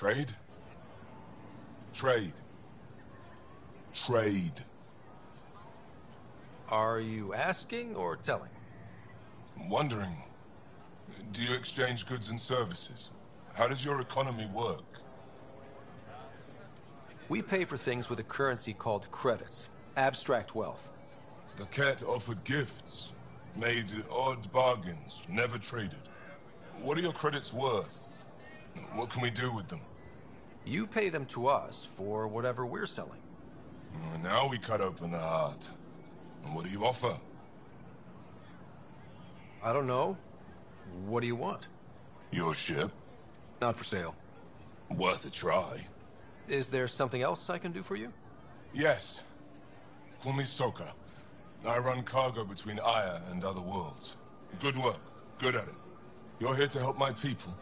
Trade? Trade. Trade. Are you asking or telling? I'm wondering, do you exchange goods and services? How does your economy work? We pay for things with a currency called credits. Abstract wealth. The cat offered gifts, made odd bargains, never traded. What are your credits worth? What can we do with them? You pay them to us for whatever we're selling. Now we cut open the heart. What do you offer? I don't know. What do you want? Your ship? Not for sale. Worth a try. Is there something else I can do for you? Yes. Call me Soka. I run cargo between Aya and other worlds. Good work. Good at it. You're here to help my people.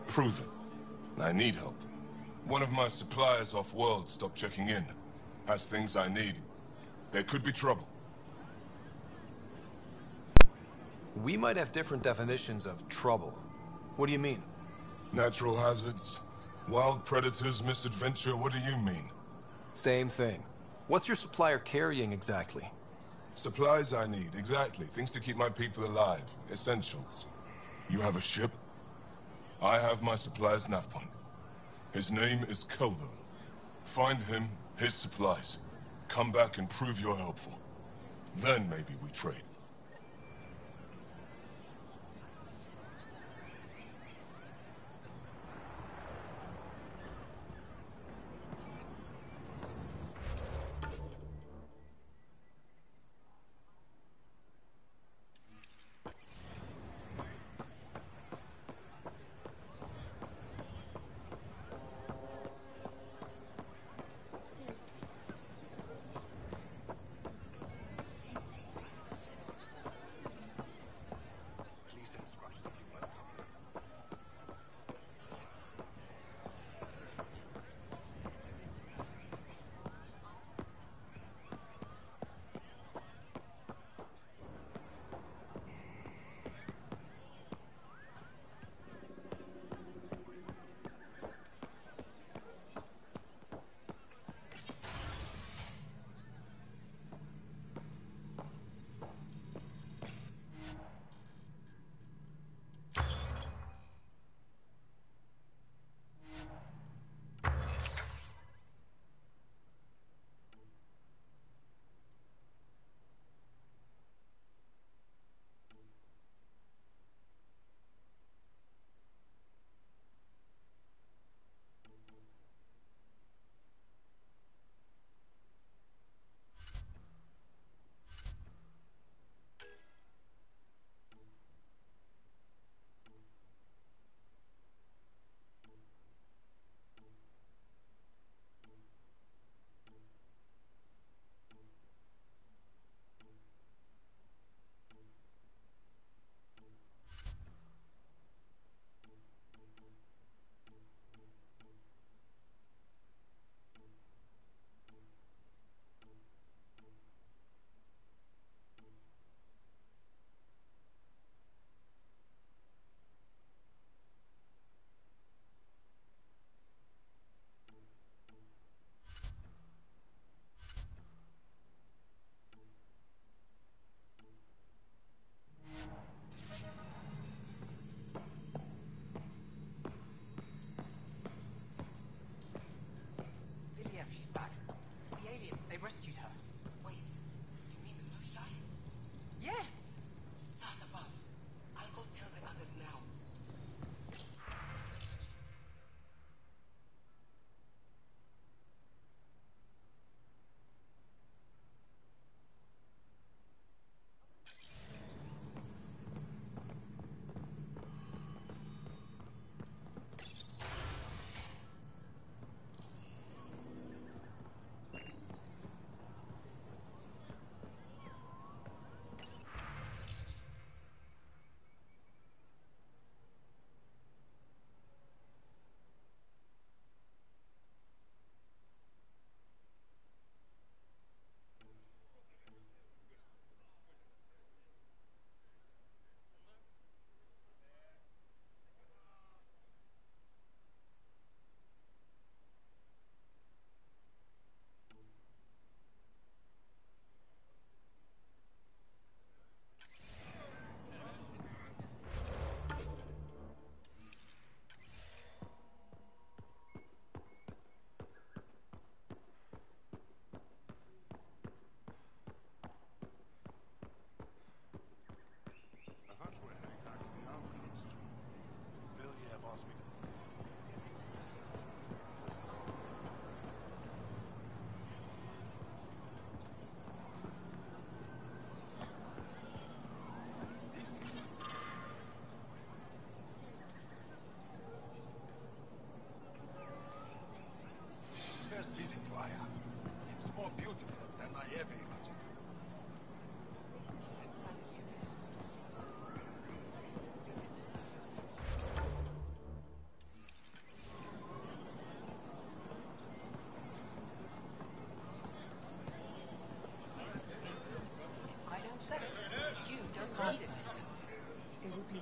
Prove it. I need help. One of my suppliers off-world stopped checking in. Has things I need. There could be trouble. We might have different definitions of trouble. What do you mean? Natural hazards, wild predators, misadventure, what do you mean? Same thing. What's your supplier carrying exactly? Supplies I need, exactly. Things to keep my people alive. Essentials. You have a ship? I have my supplier's nav point. His name is Koldo. Find him, his supplies. Come back and prove you're helpful. Then maybe we trade.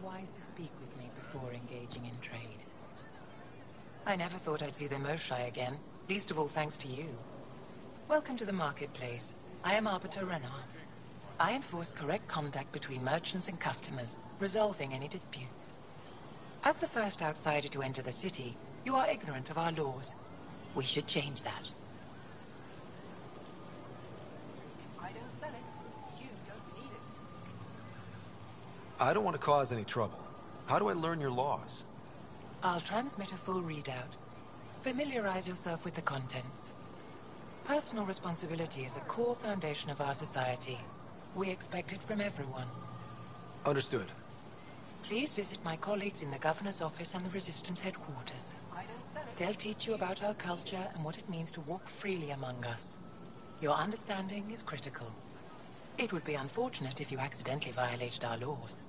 wise to speak with me before engaging in trade. I never thought I'd see the Moshae again, least of all thanks to you. Welcome to the marketplace. I am Arbiter Renath. I enforce correct contact between merchants and customers, resolving any disputes. As the first outsider to enter the city, you are ignorant of our laws. We should change that. If I don't sell it, you don't need it. I don't want to cause any trouble. How do I learn your laws? I'll transmit a full readout. Familiarize yourself with the contents. Personal responsibility is a core foundation of our society. We expect it from everyone. Understood. Please visit my colleagues in the Governor's office and the Resistance headquarters. They'll teach you about our culture and what it means to walk freely among us. Your understanding is critical. It would be unfortunate if you accidentally violated our laws.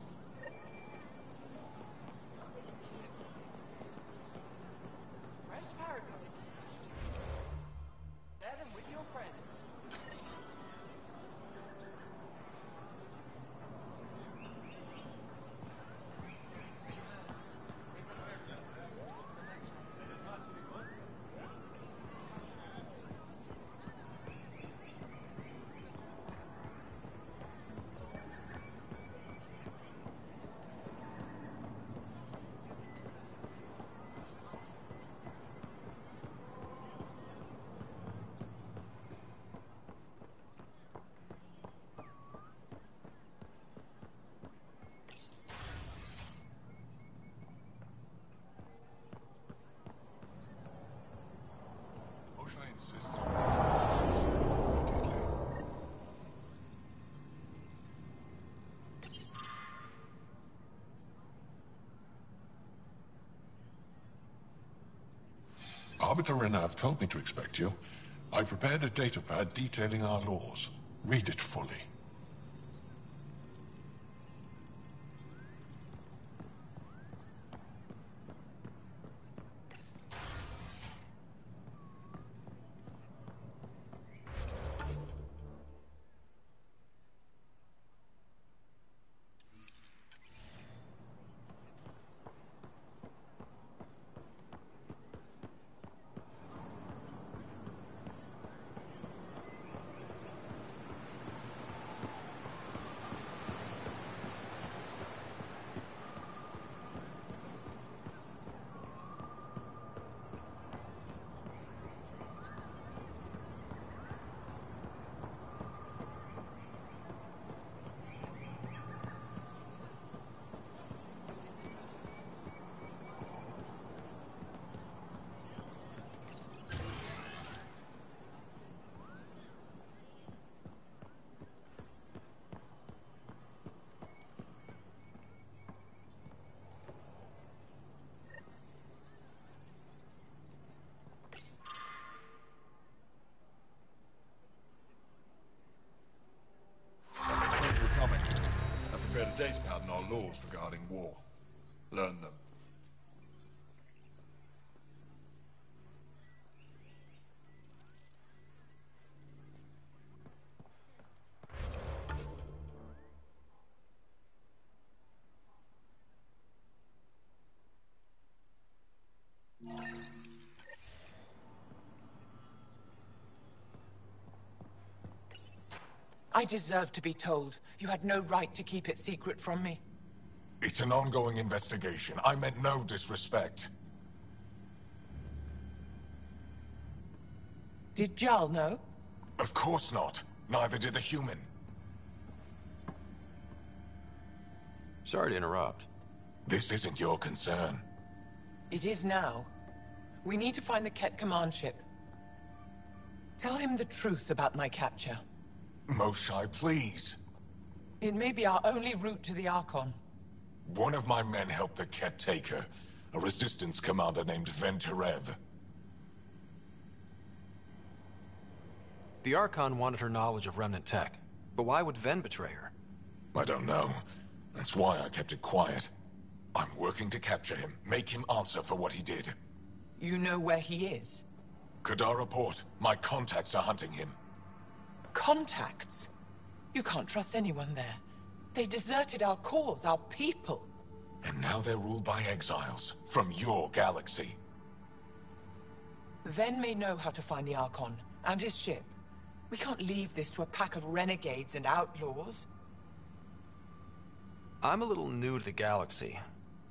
Arbiter Renav told me to expect you. I prepared a datapad detailing our laws. Read it fully. Datapad on our laws regarding war. Learn them. I deserve to be told. You had no right to keep it secret from me. It's an ongoing investigation. I meant no disrespect. Did Jarl know? Of course not. Neither did the human. Sorry to interrupt. This isn't your concern. It is now. We need to find the Ket command ship. Tell him the truth about my capture. Moshae, please. It may be our only route to the Archon. One of my men helped the Ket take her. A resistance commander named Venturev. The Archon wanted her knowledge of Remnant tech. But why would Ven betray her? I don't know. That's why I kept it quiet. I'm working to capture him, make him answer for what he did. You know where he is? Kadara Port. My contacts are hunting him. Contacts? You can't trust anyone there. They deserted our cause, our people. And now they're ruled by exiles from your galaxy. Ven may know how to find the Archon and his ship. We can't leave this to a pack of renegades and outlaws. I'm a little new to the galaxy.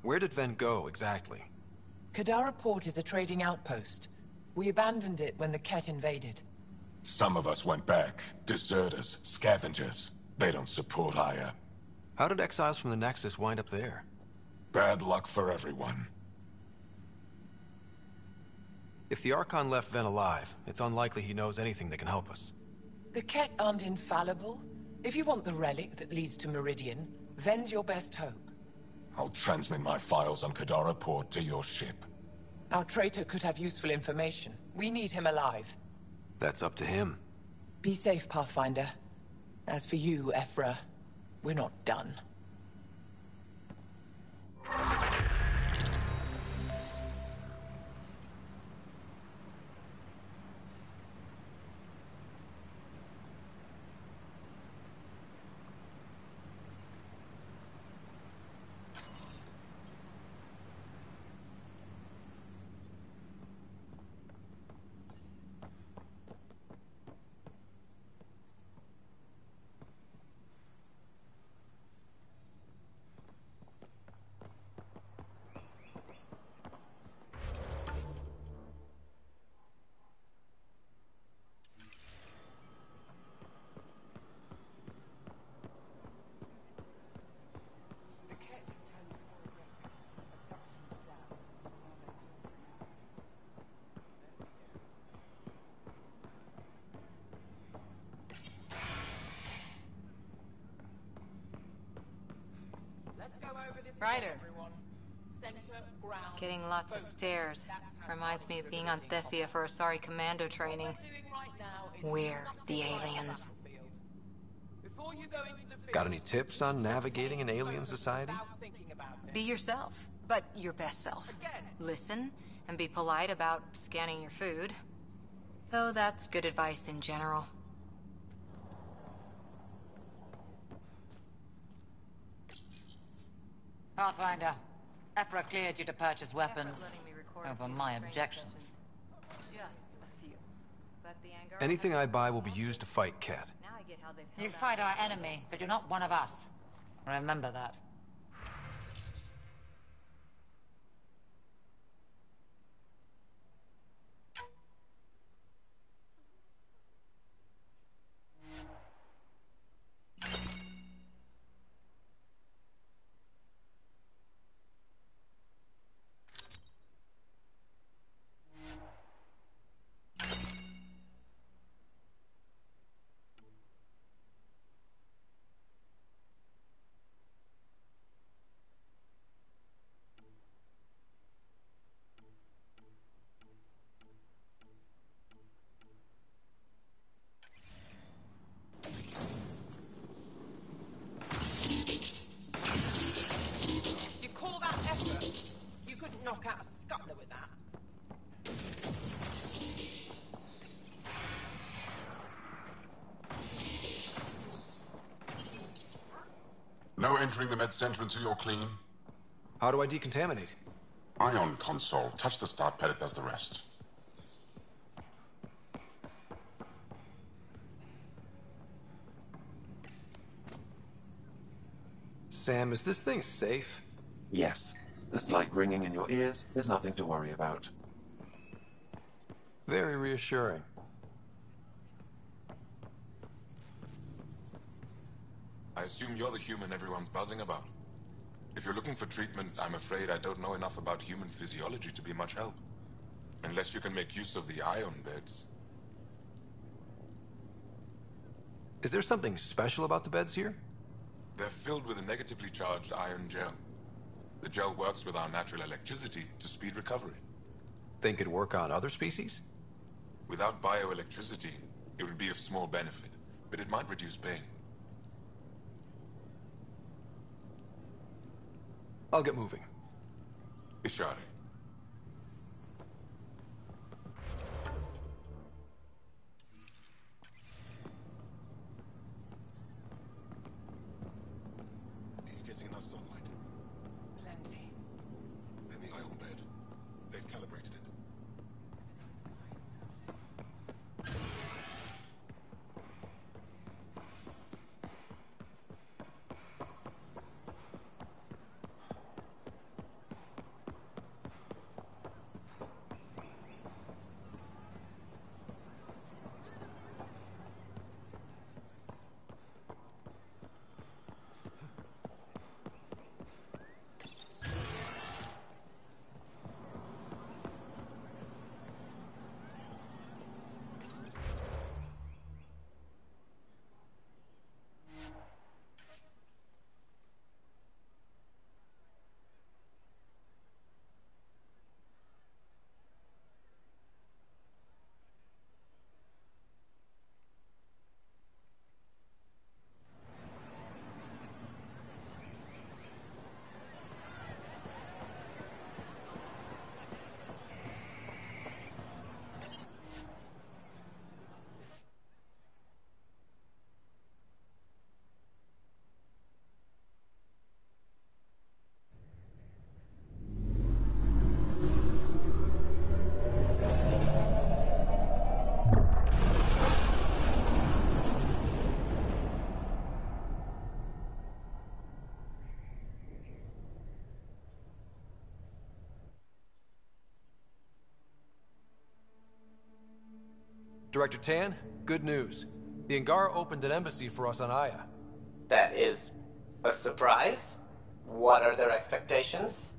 Where did Ven go, exactly? Kadara Port is a trading outpost. We abandoned it when the Ket invaded. Some of us went back. Deserters, scavengers. They don't support Aya. How did exiles from the Nexus wind up there? Bad luck for everyone. If the Archon left Ven alive, it's unlikely he knows anything that can help us. The Ket aren't infallible. If you want the relic that leads to Meridian, Ven's your best hope. I'll transmit my files on Kadara Port to your ship. Our traitor could have useful information. We need him alive. That's up to him. Be safe, Pathfinder. As for you, Ephra, we're not done. Ryder. Getting lots of stares. Reminds me of being on Thessia for Asari commando training. We're the aliens. Got any tips on navigating an alien society? Be yourself, but your best self. Listen, and be polite about scanning your food. Though that's good advice in general. Pathfinder, Ephra cleared you to purchase weapons. Over my objections. Just a few. But the Angara Anything I buy will be used to fight Ket. Now I get how they've You held fight out. our enemy, but you're not one of us. Remember that. You call that effort? You could knock out a scuttler with that. No entering the med center until you're clean. How do I decontaminate? Ion console. Touch the start pad, it does the rest. Sam, is this thing safe? Yes. The slight ringing in your ears is nothing to worry about. Very reassuring. I assume you're the human everyone's buzzing about. If you're looking for treatment, I'm afraid I don't know enough about human physiology to be much help. Unless you can make use of the ion beds. Is there something special about the beds here? They're filled with a negatively charged ion gel. The gel works with our natural electricity to speed recovery. Think it'd work on other species? Without bioelectricity, it would be of small benefit, but it might reduce pain. I'll get moving. Ishari. Are you getting enough sunlight? Plenty. Director Tan, good news. The Angara opened an embassy for us on Aya. That is a surprise? What are their expectations?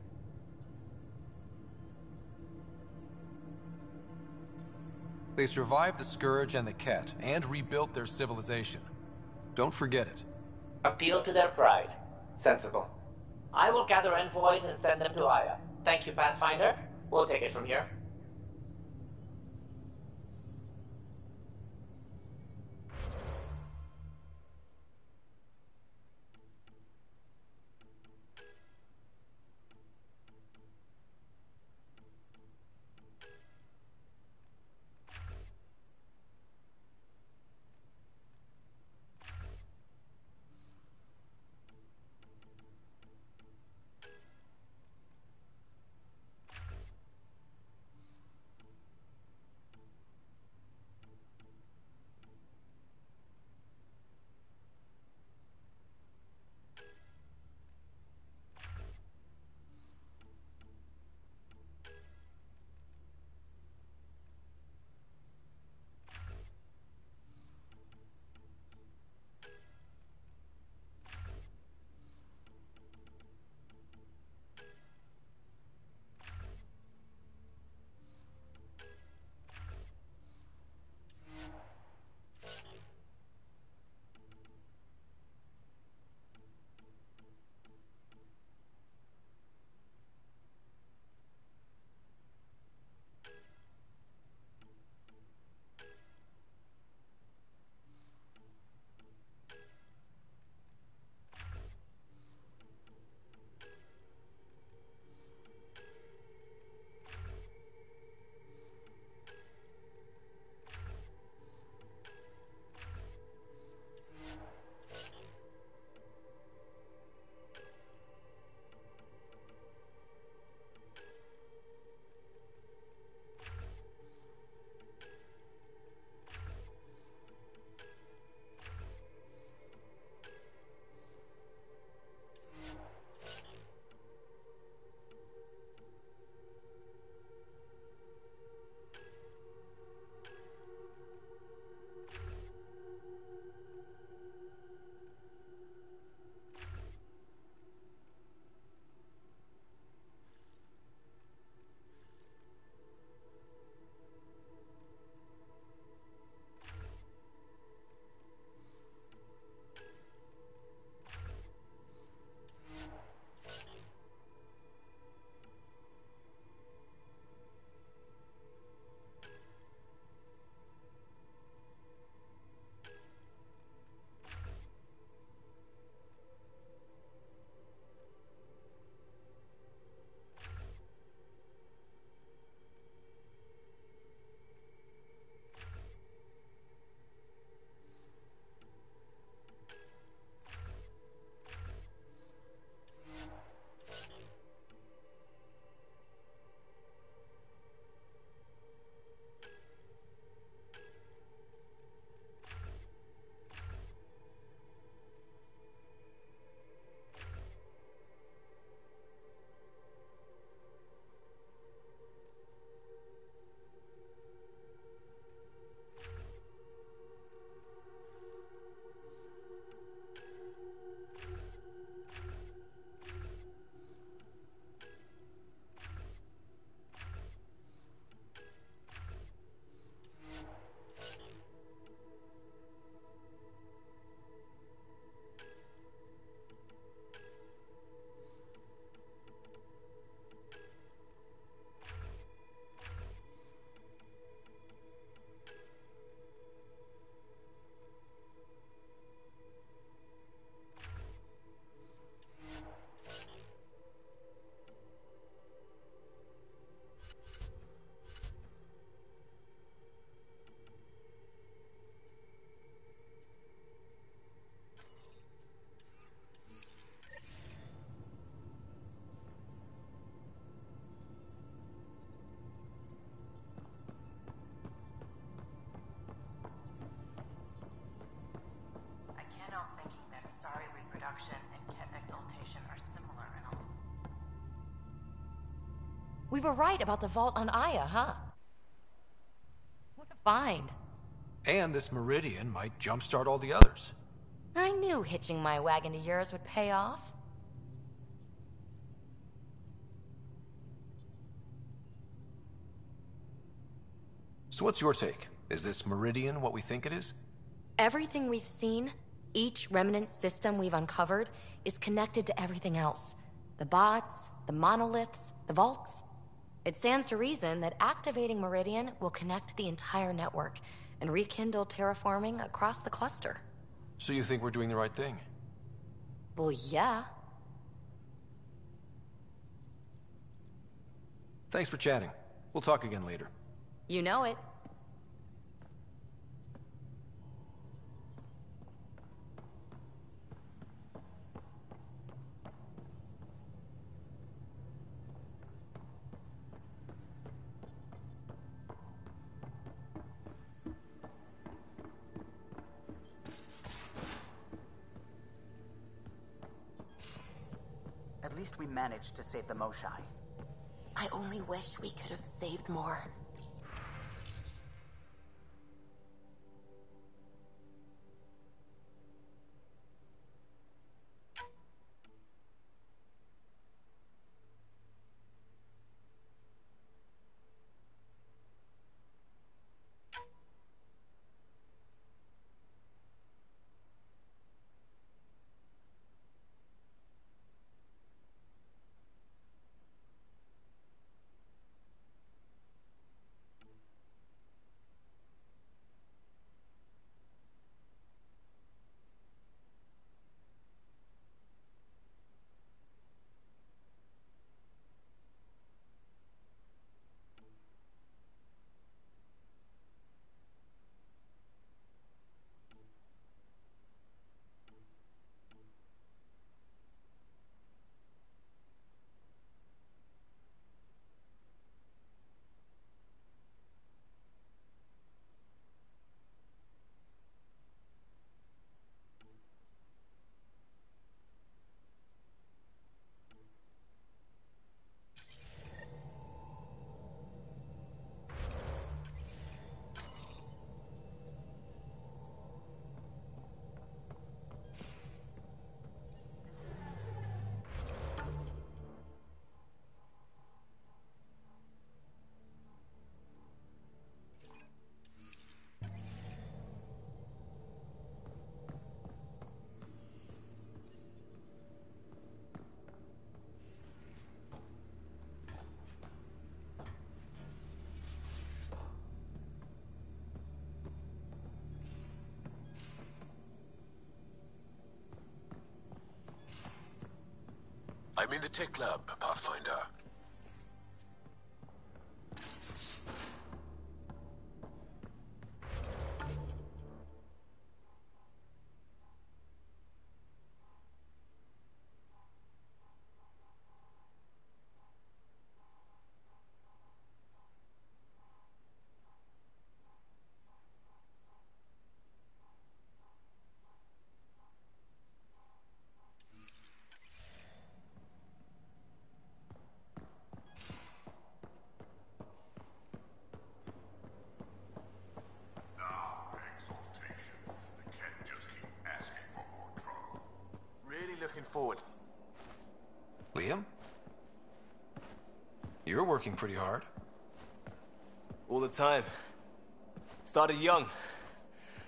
They survived the Scourge and the Ket, and rebuilt their civilization. Don't forget it. Appeal to their pride. Sensible. I will gather envoys and send them to Aya. Thank you, Pathfinder. We'll take it from here. We were right about the vault on Aya, huh? What a find. And this Meridian might jumpstart all the others. I knew hitching my wagon to yours would pay off. So what's your take? Is this Meridian what we think it is? Everything we've seen, each remnant system we've uncovered, is connected to everything else. The bots, the monoliths, the vaults. It stands to reason that activating Meridian will connect the entire network and rekindle terraforming across the cluster. So you think we're doing the right thing? Well, yeah. Thanks for chatting. We'll talk again later. You know it. At least we managed to save the Moshai. I only wish we could have saved more. I'm in the tech lab, Pathfinder. Looking forward. Liam? You're working pretty hard. All the time. Started young.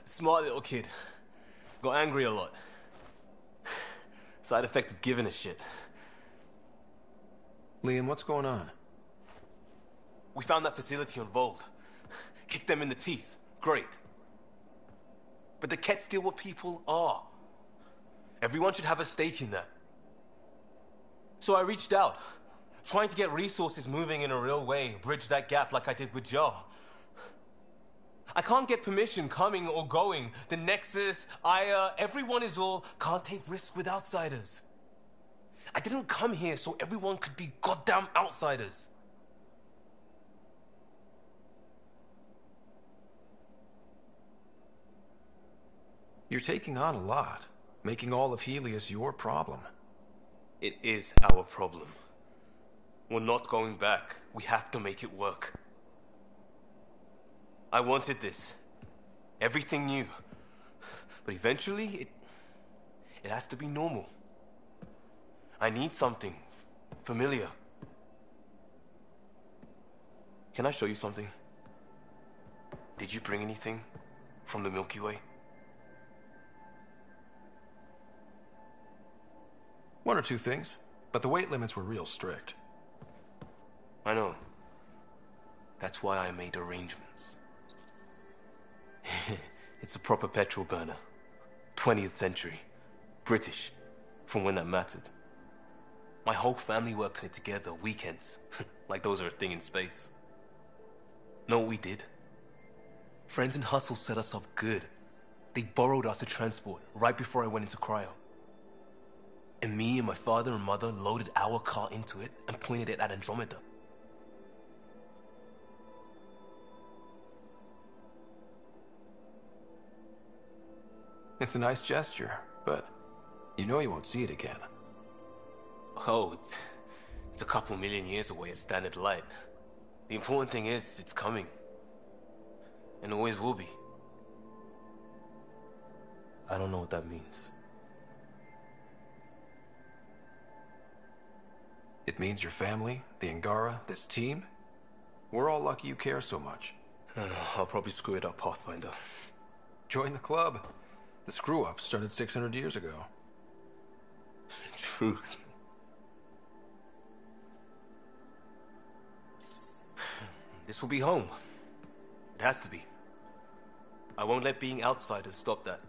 Smart little kid. Got angry a lot. Side effect of giving a shit. Liam, what's going on? We found that facility on Vold. Kicked them in the teeth. Great. But the Kett still what people are. Everyone should have a stake in that. So I reached out, trying to get resources moving in a real way, bridge that gap like I did with Jar. I can't get permission coming or going. The Nexus, Aya, everyone is all, can't take risks with outsiders. I didn't come here so everyone could be goddamn outsiders. You're taking on a lot, making all of Helios your problem. It is our problem. We're not going back. We have to make it work. I wanted this. Everything new. But eventually, it has to be normal. I need something familiar. Can I show you something? Did you bring anything from the Milky Way? One or two things, but the weight limits were real strict. I know. That's why I made arrangements. It's a proper petrol burner. 20th century. British. From when that mattered. My whole family worked on it together, weekends. Like those are a thing in space. Know what we did? Friends in Hustle set us up good. They borrowed us to transport right before I went into cryo. And me and my father and mother loaded our car into it and pointed it at Andromeda. It's a nice gesture, but you know you won't see it again. Oh, it's a couple million years away at standard light. The important thing is, it's coming. And always will be. I don't know what that means. It means your family, the Angara, this team. We're all lucky you care so much. I'll probably screw it up, Pathfinder. Join the club. The screw-up started 600 years ago. Truth. This will be home. It has to be. I won't let being outsiders stop that.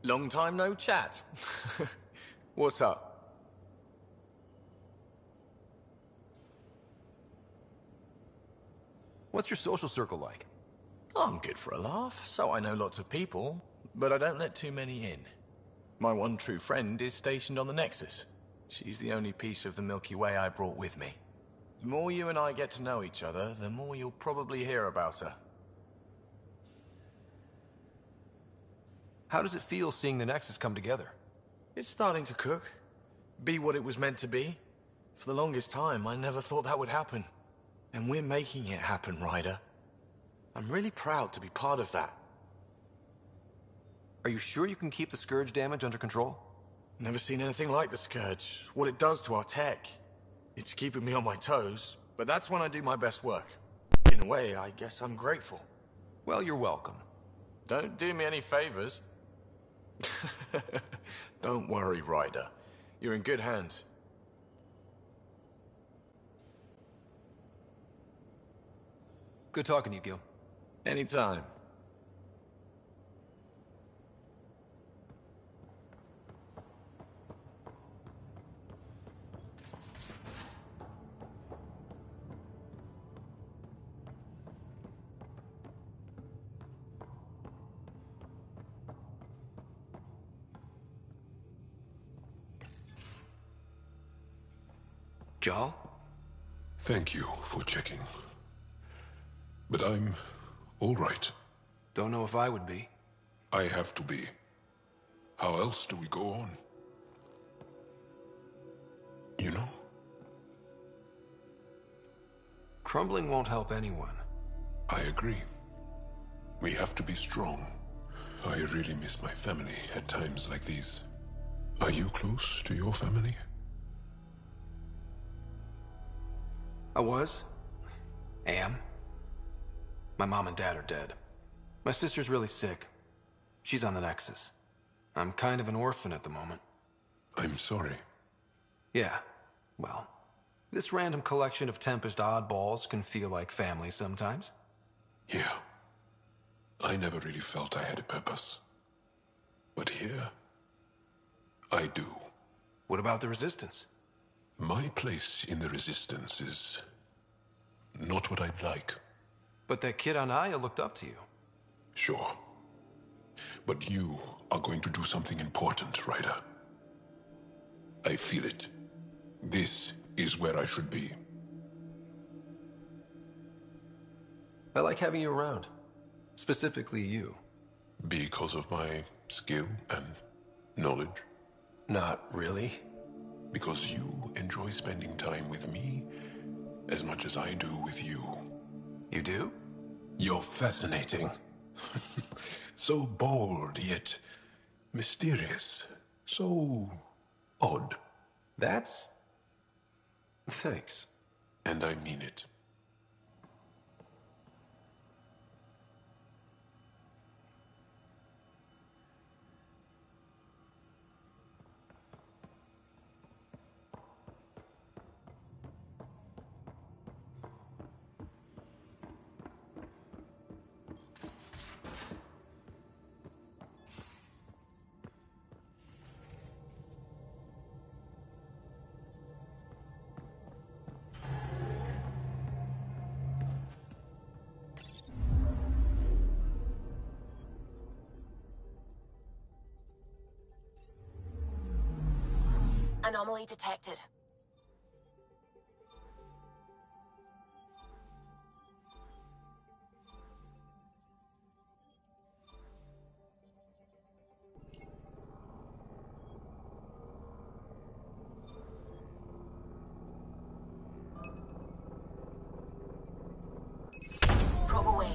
Long time no chat. What's up? What's your social circle like? I'm good for a laugh, so I know lots of people, but I don't let too many in. My one true friend is stationed on the Nexus. She's the only piece of the Milky Way I brought with me. The more you and I get to know each other, the more you'll probably hear about her. How does it feel seeing the Nexus come together? It's starting to cook. Be what it was meant to be. For the longest time, I never thought that would happen. And we're making it happen, Ryder. I'm really proud to be part of that. Are you sure you can keep the Scourge damage under control? Never seen anything like the Scourge. What it does to our tech. It's keeping me on my toes, but that's when I do my best work. In a way, I guess I'm grateful. Well, you're welcome. Don't do me any favors. Don't worry, Ryder. You're in good hands. Good talking to you, Gil. Anytime. Jarl? Thank you for checking. But I'm all right. Don't know if I would be. I have to be. How else do we go on? You know? Crumbling won't help anyone. I agree. We have to be strong. I really miss my family at times like these. Are you close to your family? I was. Am. My mom and dad are dead. My sister's really sick. She's on the Nexus. I'm kind of an orphan at the moment. I'm sorry. Yeah, well, this random collection of Tempest oddballs can feel like family sometimes. Yeah. I never really felt I had a purpose. But here, I do. What about the Resistance? My place in the Resistance is not what I'd like. But that kid on Aya looked up to you. Sure. But you are going to do something important, Ryder. I feel it. This is where I should be. I like having you around. Specifically you. Because of my skill and knowledge? Not really. Because you enjoy spending time with me as much as I do with you. You do? You're fascinating. So bold, yet mysterious. So odd. That's... Thanks. And I mean it. Anomaly detected. Probe away.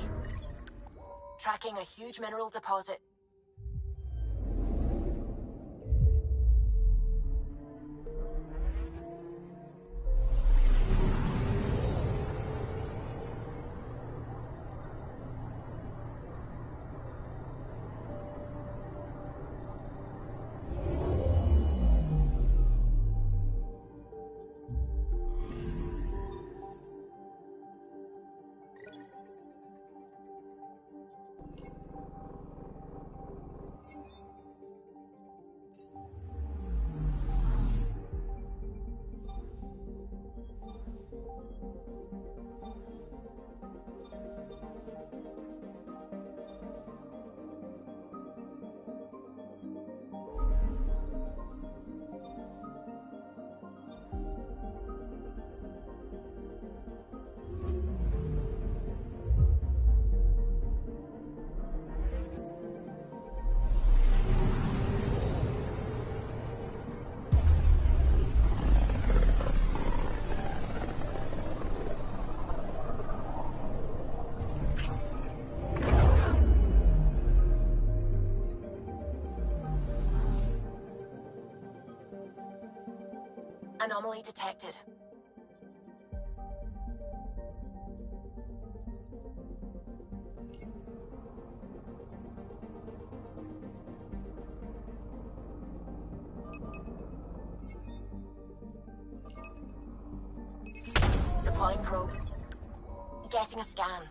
Tracking a huge mineral deposit. Anomaly detected. Deploying probe. Getting a scan.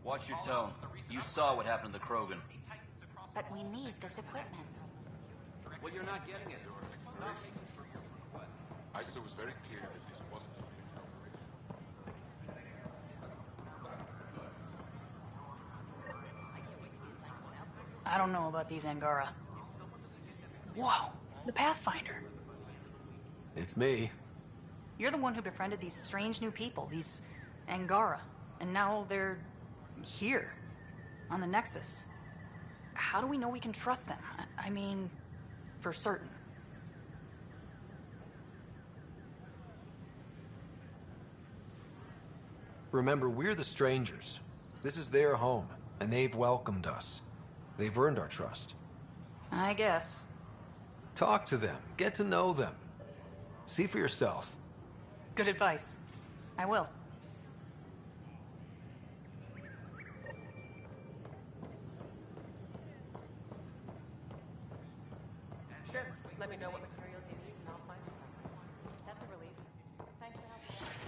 Watch your tone. You saw what happened to the Krogan. But we need this equipment. Well, you're not getting it. ISA was very clear that this wasn't a military operation. I don't know about these Angara. Whoa, it's the Pathfinder. It's me. You're the one who befriended these strange new people, these Angara. And now they're here, on the Nexus. How do we know we can trust them? I mean, for certain. Remember, we're the strangers. This is their home, and they've welcomed us. They've earned our trust. I guess. Talk to them. Get to know them. See for yourself. Good advice. I will. Sure. Let me know what materials you need and I'll find you some. That's a relief. Thanks for helping out.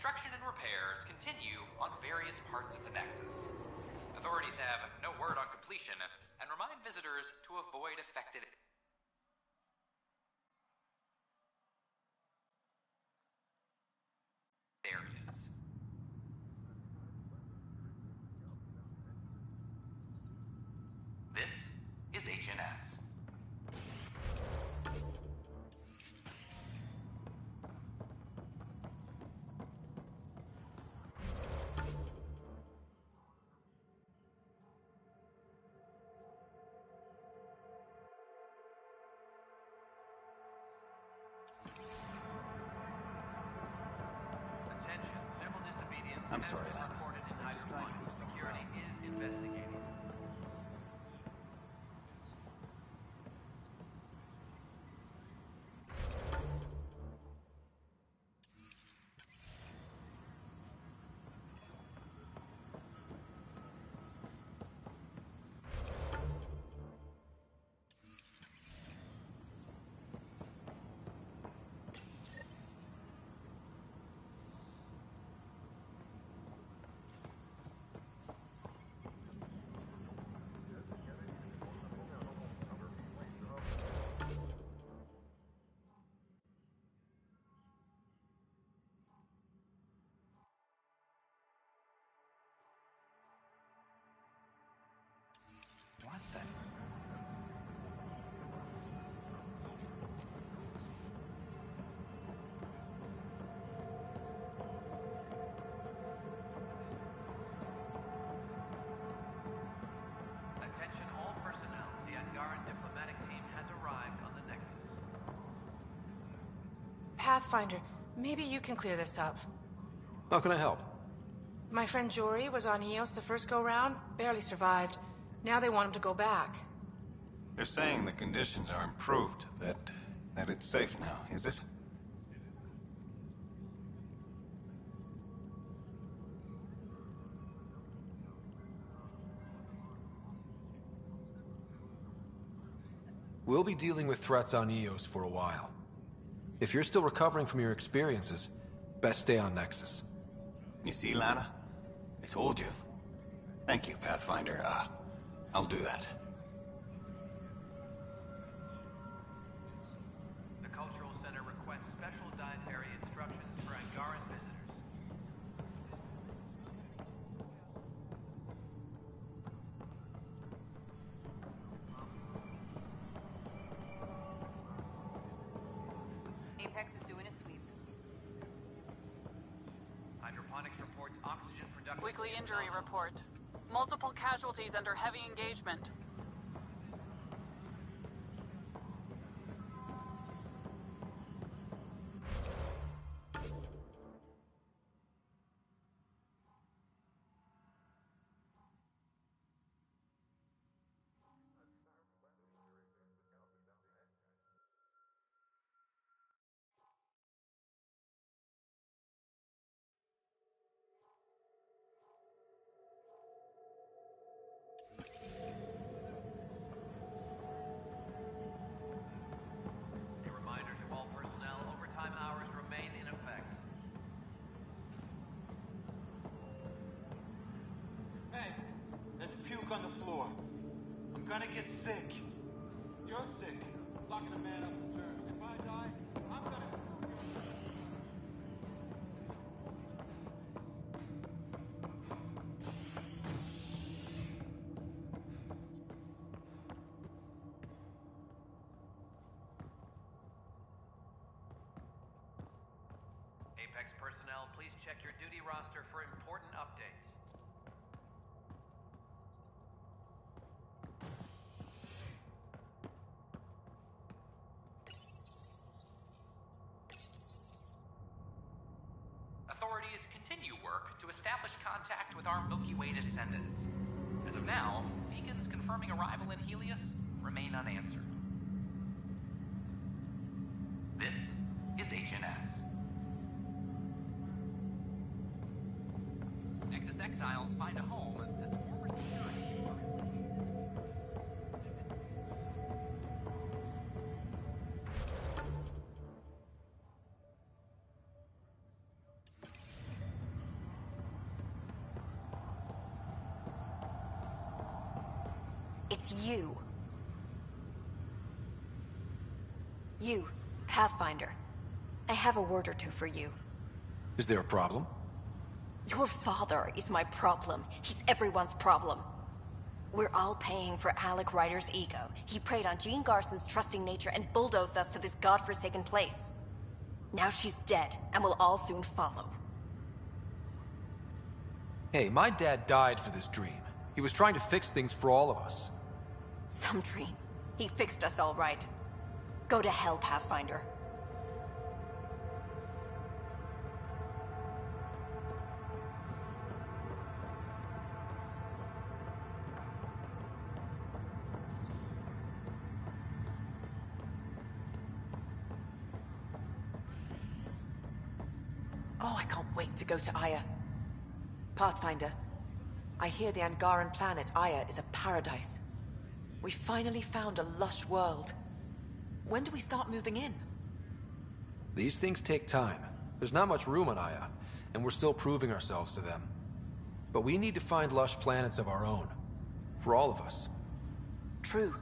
Construction and repairs continue on various parts of the Nexus. Authorities have no word on completion and remind visitors to avoid affected areas. HNS. I'm sorry, Lana. Security is investigating. What's that? Attention all personnel. The Angaran diplomatic team has arrived on the Nexus. Pathfinder, maybe you can clear this up. How can I help? My friend Jory was on Eos the first go-round, barely survived. Now they want him to go back. They're saying the conditions are improved, that it's safe now, is it? We'll be dealing with threats on Eos for a while. If you're still recovering from your experiences, best stay on Nexus. You see, Lana? I told you. Thank you, Pathfinder. I'll do that. The Cultural Center requests special dietary instructions for Angaran visitors. Apex is doing a sweep. Hydroponics reports oxygen production. Weekly injury report. Multiple casualties under heavy engagement. A reminder to all personnel, overtime hours remain in effect. Hey, there's puke on the floor. I'm gonna get sick. You're sick. Locking a man up in terms. If I die, I'm gonna... Apex personnel, please check your duty roster for important updates. Authorities continue work to establish contact with our Milky Way descendants. As of now, beacons confirming arrival in Helios remain unanswered. This is HNS. Nexus exiles find a home as former security. It's you. You, Pathfinder. I have a word or two for you. Is there a problem? Your father is my problem. He's everyone's problem. We're all paying for Alec Ryder's ego. He preyed on Jean Garson's trusting nature and bulldozed us to this godforsaken place. Now she's dead, and we'll all soon follow. Hey, my dad died for this dream. He was trying to fix things for all of us. Some dream. He fixed us all right. Go to hell, Pathfinder. Oh, I can't wait to go to Aya. Pathfinder, I hear the Angaran planet Aya is a paradise. We finally found a lush world. When do we start moving in? These things take time. There's not much room on Aya, and we're still proving ourselves to them. But we need to find lush planets of our own. For all of us. True.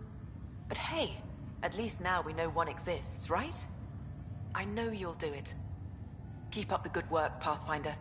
But hey, at least now we know one exists, right? I know you'll do it. Keep up the good work, Pathfinder.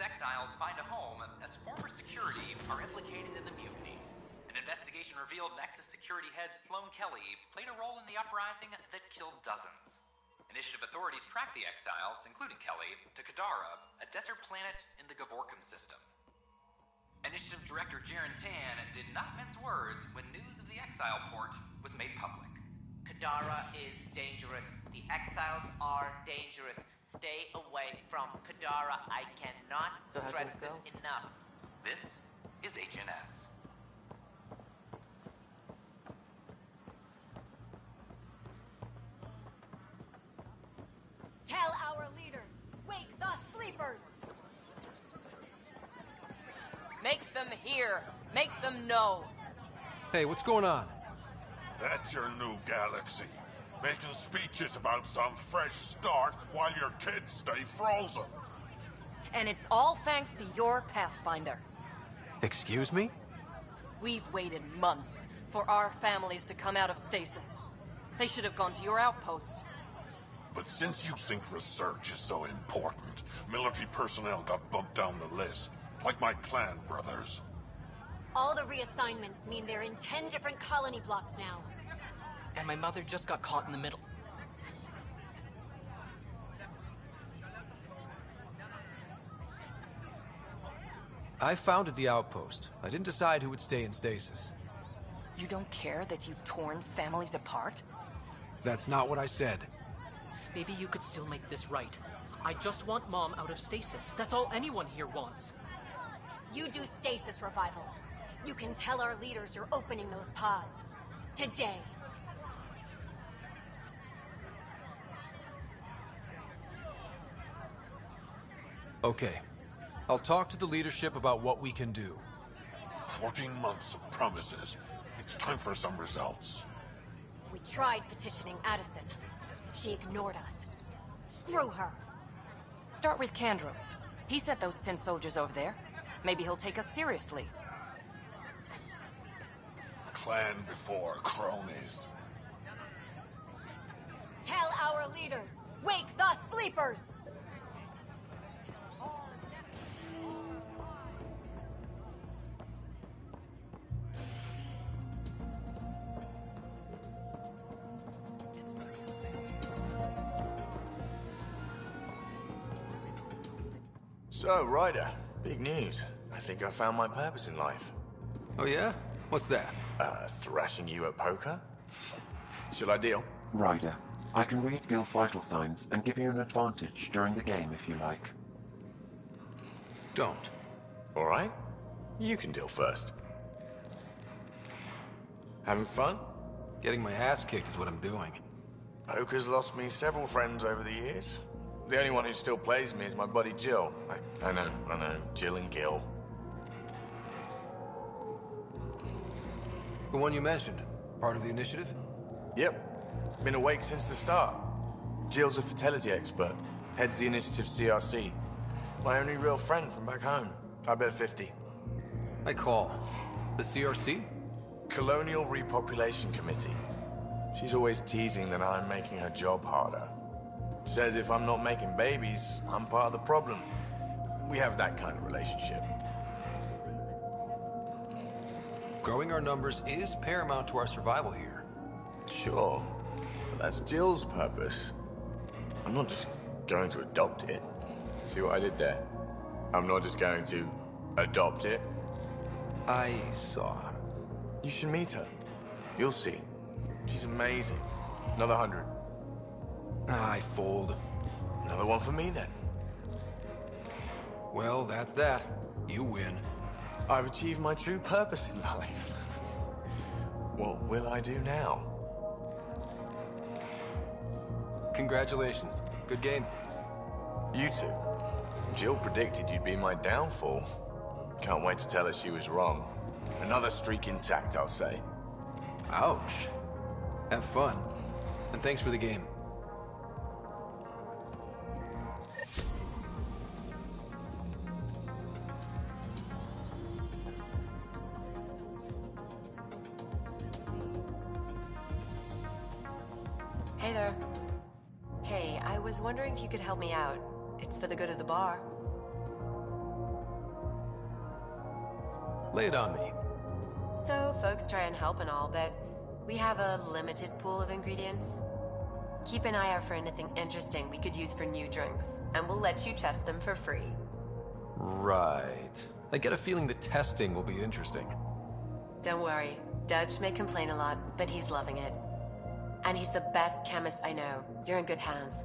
Exiles find a home as former security are implicated in the mutiny. An investigation revealed Nexus security head Sloan Kelly played a role in the uprising that killed dozens. Initiative authorities tracked the exiles, including Kelly, to Kadara, a desert planet in the Gavorkum system. Initiative Director Jaren Tan did not mince words when news of the exile port was made public. Kadara is dangerous. The exiles are dangerous. Stay away from Kadara. I cannot stress this enough. This is HNS. Tell our leaders, wake the sleepers! Make them hear. Make them know. Hey, what's going on? That's your new galaxy. Making speeches about some fresh start while your kids stay frozen. And it's all thanks to your Pathfinder. Excuse me? We've waited months for our families to come out of stasis. They should have gone to your outpost. But since you think research is so important, military personnel got bumped down the list. Like my clan brothers. All the reassignments mean they're in 10 different colony blocks now. And my mother just got caught in the middle. I founded the outpost. I didn't decide who would stay in stasis. You don't care that you've torn families apart? That's not what I said. Maybe you could still make this right. I just want Mom out of stasis. That's all anyone here wants. You do stasis revivals. You can tell our leaders you're opening those pods. Today. Okay, I'll talk to the leadership about what we can do. 14 months of promises. It's time for some results. We tried petitioning Addison. She ignored us. Screw her. Start with Kandros. He sent those 10 soldiers over there. Maybe he'll take us seriously. Clan before cronies. Tell our leaders, wake the sleepers! So, Ryder, big news. I think I found my purpose in life. Oh yeah? What's that? Thrashing you at poker? Should I deal? Ryder, I can read Gil's vital signs and give you an advantage during the game if you like. Don't. All right. You can deal first. Having fun? Getting my ass kicked is what I'm doing. Poker's lost me several friends over the years. The only one who still plays me is my buddy Jill. I know. Jill and Gil. The one you mentioned. Part of the initiative? Yep. Been awake since the start. Jill's a fertility expert. Heads the initiative CRC. My only real friend from back home. I bet 50. I call. The CRC? Colonial Repopulation Committee. She's always teasing that I'm making her job harder. Says if I'm not making babies, I'm part of the problem. We have that kind of relationship. Growing our numbers is paramount to our survival here. Sure, but that's Jill's purpose. I'm not just going to adopt it. See what I did there? I'm not just going to adopt it. I saw. You should meet her. You'll see. She's amazing. Another 100. I fold. Another one for me, then. Well, that's that. You win. I've achieved my true purpose in life. What will I do now? Congratulations. Good game. You two. Jill predicted you'd be my downfall. Can't wait to tell her she was wrong. Another streak intact, I'll say. Ouch. Have fun. And thanks for the game. Hey there. Hey, I was wondering if you could help me out. It's for the good of the bar. Lay it on me. So, folks try and help and all, but we have a limited pool of ingredients. Keep an eye out for anything interesting we could use for new drinks, and we'll let you test them for free. Right. I get a feeling the testing will be interesting. Don't worry. Dutch may complain a lot, but he's loving it. And he's the best chemist I know. You're in good hands.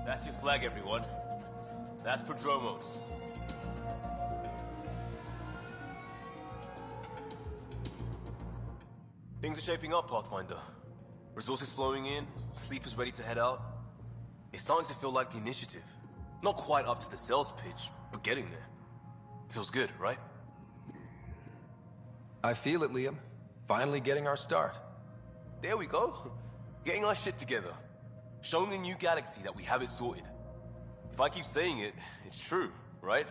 That's your flag, everyone. That's Prodromos. Things are shaping up, Pathfinder. Resources flowing in, sleepers ready to head out. It's starting to feel like the initiative. Not quite up to the sales pitch, but getting there. Feels good, right? I feel it, Liam. Finally getting our start. There we go. Getting our shit together. Showing a new galaxy that we have it sorted. If I keep saying it, it's true, right?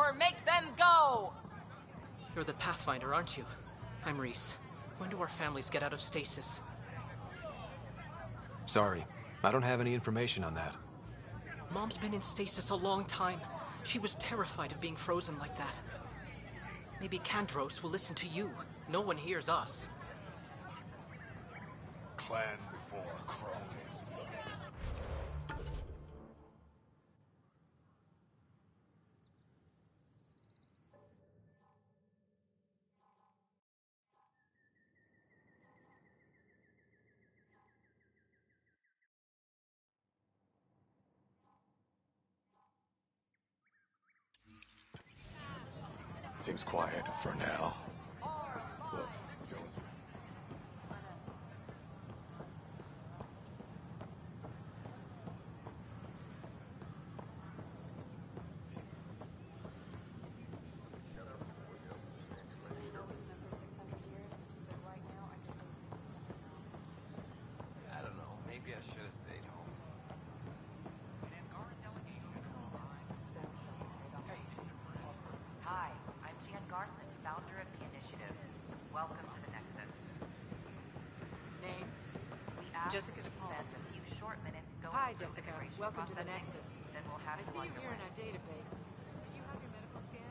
or make them go! You're the Pathfinder, aren't you? I'm Reese. When do our families get out of stasis? Sorry, I don't have any information on that. Mom's been in stasis a long time. She was terrified of being frozen like that. Maybe Kandros will listen to you. No one hears us. Clan before cronies. Seems quiet for now. Look, Jones. I don't know. Maybe I should have stayed home. Hi, I'm Jan Garson, founder of the initiative. Welcome to the Nexus. Name? We ask Jessica you to DePaul. spend a few short minutes going Hi, through Jessica. immigration Welcome to the processing, Nexus. Then we'll have I you see on you your here way. in our database. Did you have your medical scan?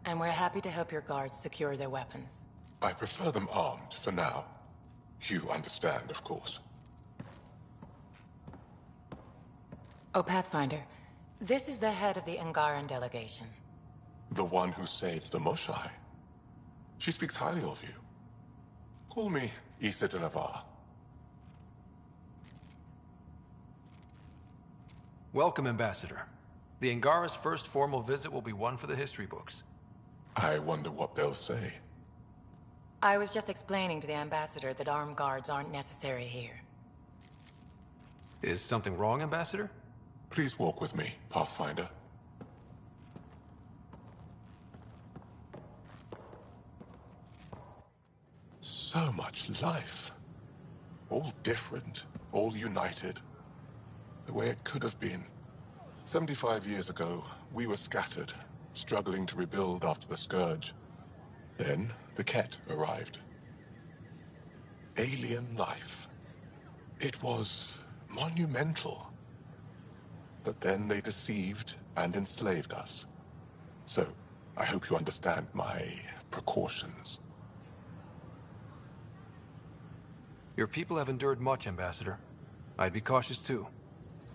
And we're happy to help your guards secure their weapons. I prefer them armed for now. You understand, of course. Oh, Pathfinder, this is the head of the Angaran delegation. The one who saved the Moshai. She speaks highly of you. Call me Issa de Navarre. Welcome, Ambassador. The Angara's first formal visit will be one for the history books. I wonder what they'll say. I was just explaining to the Ambassador that armed guards aren't necessary here. Is something wrong, Ambassador? Please walk with me, Pathfinder. So much life. All different, all united. The way it could have been. 75 years ago, we were scattered, struggling to rebuild after the Scourge. Then, the Ket arrived. Alien life. It was monumental. But then they deceived and enslaved us. So, I hope you understand my precautions. Your people have endured much, Ambassador. I'd be cautious too.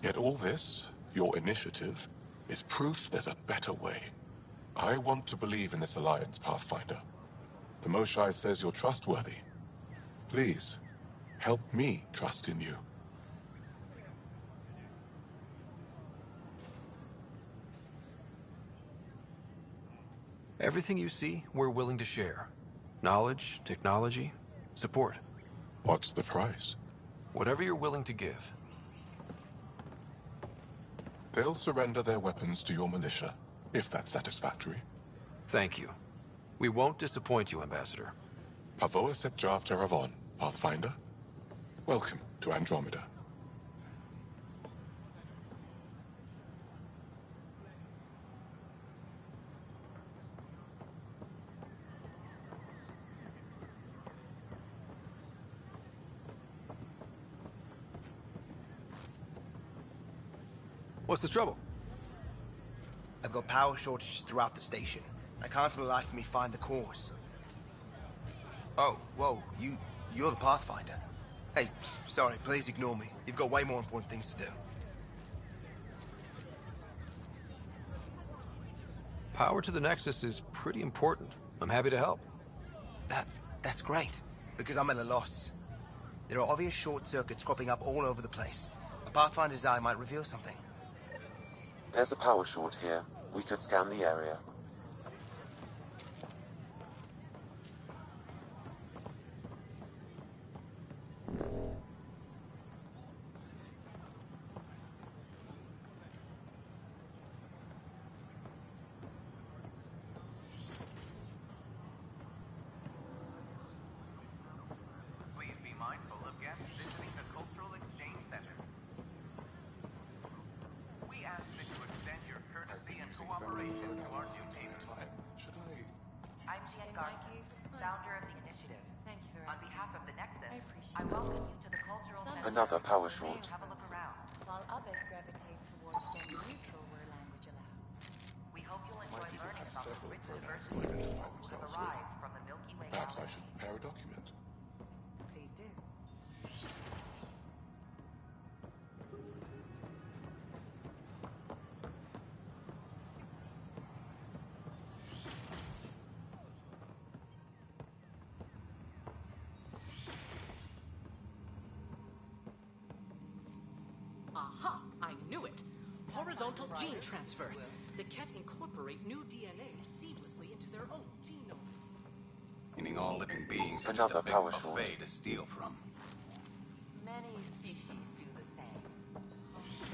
Yet all this, your initiative, is proof there's a better way. I want to believe in this alliance, Pathfinder. The Moshai says you're trustworthy. Please, help me trust in you. Everything you see, we're willing to share. Knowledge, technology, support. What's the price? Whatever you're willing to give. They'll surrender their weapons to your militia, if that's satisfactory. Thank you. We won't disappoint you, Ambassador. Pavoa set Jav Jaravon, Pathfinder. Welcome to Andromeda. What's the trouble? I've got power shortages throughout the station. I can't for the life of me find the cause. Oh, whoa, you're the Pathfinder. Hey, sorry, please ignore me. You've got way more important things to do. Power to the Nexus is pretty important. I'm happy to help. That's great, because I'm at a loss. There are obvious short circuits cropping up all over the place. A Pathfinder's eye might reveal something. There's a power short here. We could scan the area. Another power short. While others gravitate towards gender neutral where language allows. We hope you'll My enjoy people learning have about the several rich pronouns to diversity of identify people who have themselves arrived with. from the Milky Way Perhaps I galaxy. should prepare a document. Please do. Aha! I knew it! Horizontal gene transfer. The Ket incorporate new DNA seamlessly into their own genome. Meaning all living beings are just Another a big power buffet short. to steal from. Many species do the same.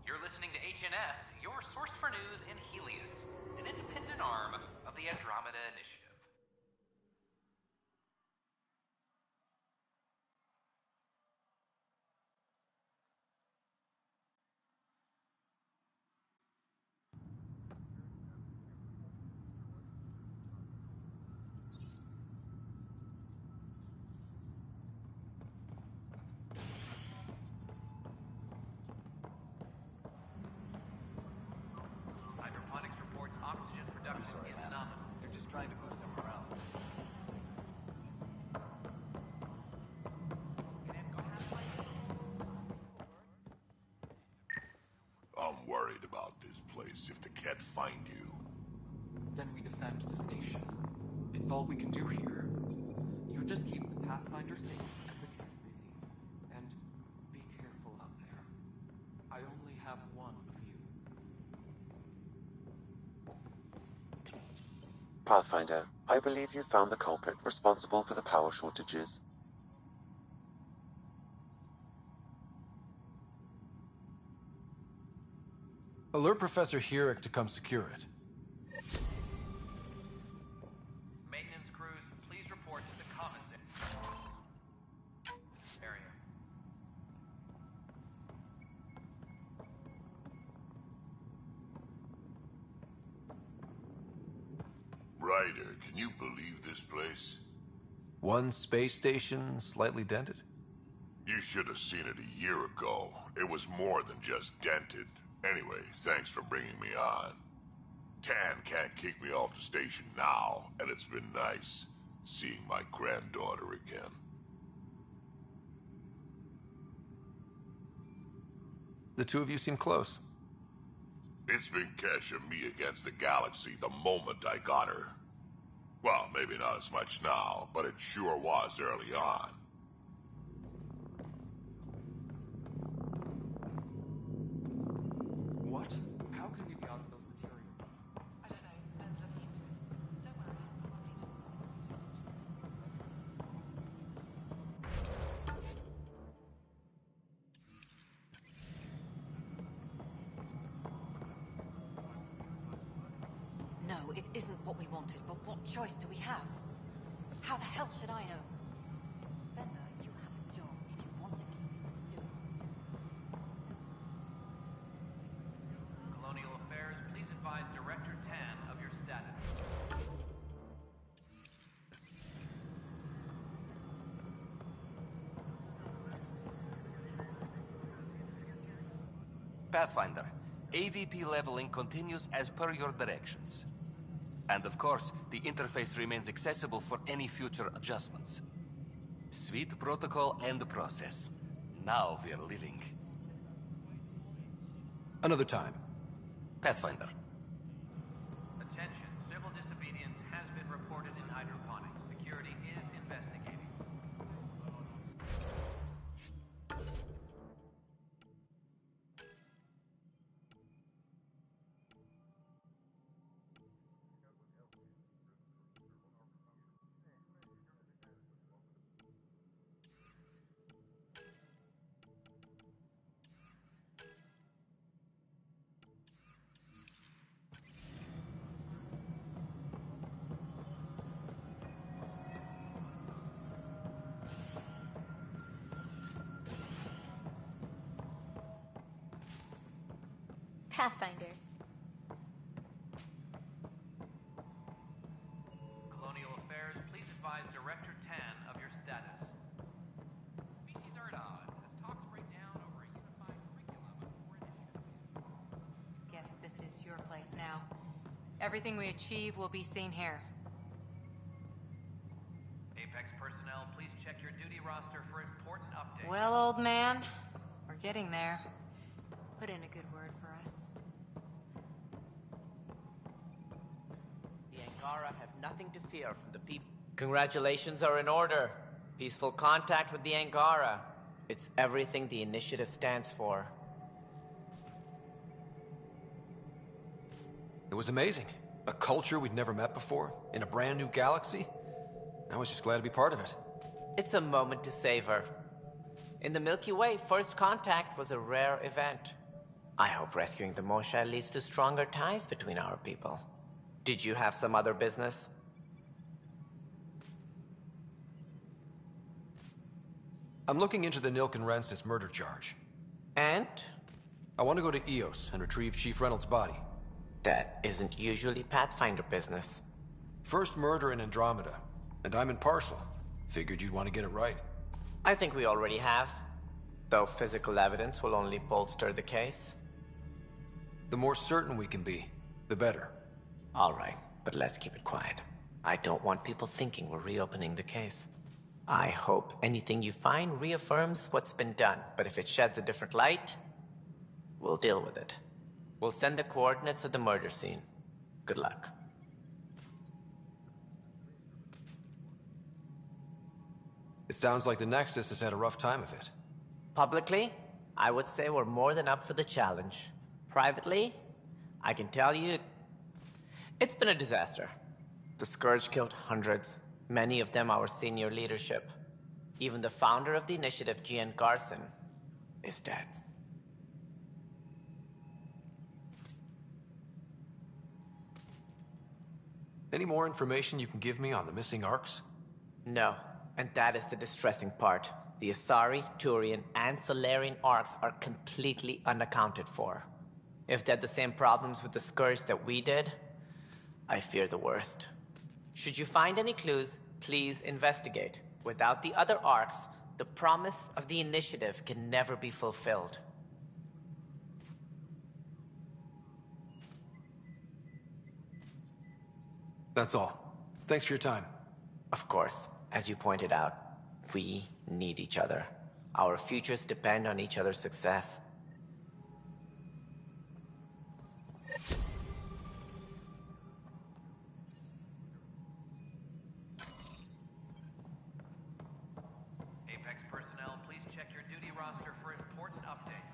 You're listening to HNS, your source for news in Helios, an independent arm of the Andromeda Initiative. Hydroponics reports oxygen production is nominal. They're just trying to boost them around. I'm worried about this place. If the Ket find you, Then we defend the station. It's all we can do here. You just keep the Pathfinder safe and the Ket busy. And be careful out there. I only have one of you. Pathfinder, I believe you found the culprit responsible for the power shortages. Alert Professor Hierich to come secure it. Maintenance crews, please report to the commons area. Ryder, can you believe this place? One space station, slightly dented? You should have seen it a year ago. It was more than just dented. Anyway, thanks for bringing me on. Tan can't kick me off the station now, and it's been nice seeing my granddaughter again. The two of you seem close. It's been Kesh and me against the galaxy the moment I got her. Well, maybe not as much now, but it sure was early on. What? How can we be out of those materials? I don't know. Ben's looking into it. Don't worry. No, it isn't what we wanted, but what choice do we have? How the hell should I know? Spender, you have a job. If you want to keep it, do it. Colonial Affairs, please advise Director Tan of your status. Pathfinder, AVP leveling continues as per your directions. And of course, the interface remains accessible for any future adjustments. Sweet protocol and process. Now we're living. Another time. Pathfinder. Attention, civil disobedience. Pathfinder. Colonial Affairs, please advise Director Tan of your status. Species are at odds as talks break down over a unified curriculum for initiative. Guess this is your place now. Everything we achieve will be seen here. Apex personnel, please check your duty roster for important updates. Well, old man, we're getting there. Put in a good word for us. The Angara have nothing to fear from the people. Congratulations are in order. Peaceful contact with the Angara. It's everything the initiative stands for. It was amazing. A culture we'd never met before, in a brand new galaxy. I was just glad to be part of it. It's a moment to savor. In the Milky Way, first contact was a rare event. I hope rescuing the Moshae leads to stronger ties between our people. Did you have some other business? I'm looking into the Nilkenrensis murder charge. And? I want to go to Eos and retrieve Chief Reynolds' body. That isn't usually Pathfinder business. First murder in Andromeda, and I'm impartial. Figured you'd want to get it right. I think we already have. Though physical evidence will only bolster the case. The more certain we can be, the better. All right, but let's keep it quiet. I don't want people thinking we're reopening the case. I hope anything you find reaffirms what's been done, but if it sheds a different light, we'll deal with it. We'll send the coordinates of the murder scene. Good luck. It sounds like the Nexus has had a rough time of it. Publicly, I would say we're more than up for the challenge. Privately, I can tell you, it's been a disaster. The Scourge killed hundreds, many of them our senior leadership. Even the founder of the initiative, Gian Garson, is dead. Any more information you can give me on the missing arcs? No, and that is the distressing part. The Asari, Turian, and Solarian arcs are completely unaccounted for. If they had the same problems with the Scourge that we did, I fear the worst. Should you find any clues, please investigate. Without the other arcs, the promise of the initiative can never be fulfilled. That's all. Thanks for your time. Of course. As you pointed out, we need each other. Our futures depend on each other's success. Apex personnel, please check your duty roster for important updates.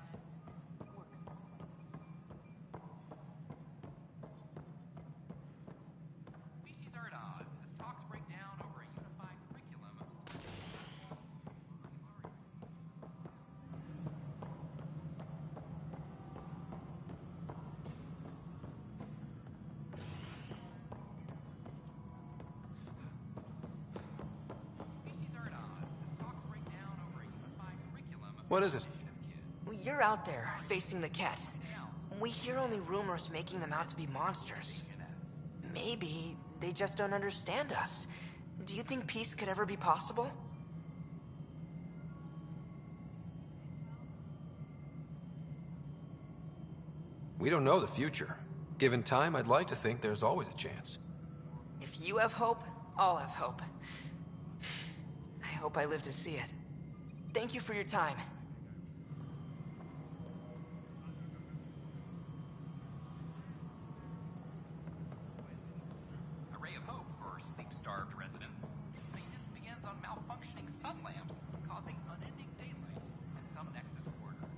Species are at odds as talks break down over a unified curriculum. Species are at odds as talks break down over a unified curriculum. What is it? You're out there, facing the Ket. We hear only rumors making them out to be monsters. Maybe they just don't understand us. Do you think peace could ever be possible? We don't know the future. Given time, I'd like to think there's always a chance. If you have hope, I'll have hope. I hope I live to see it. Thank you for your time. A ray of hope for sleep-starved residents. Maintenance begins on malfunctioning sun lamps, causing unending daylight in some Nexus quarters.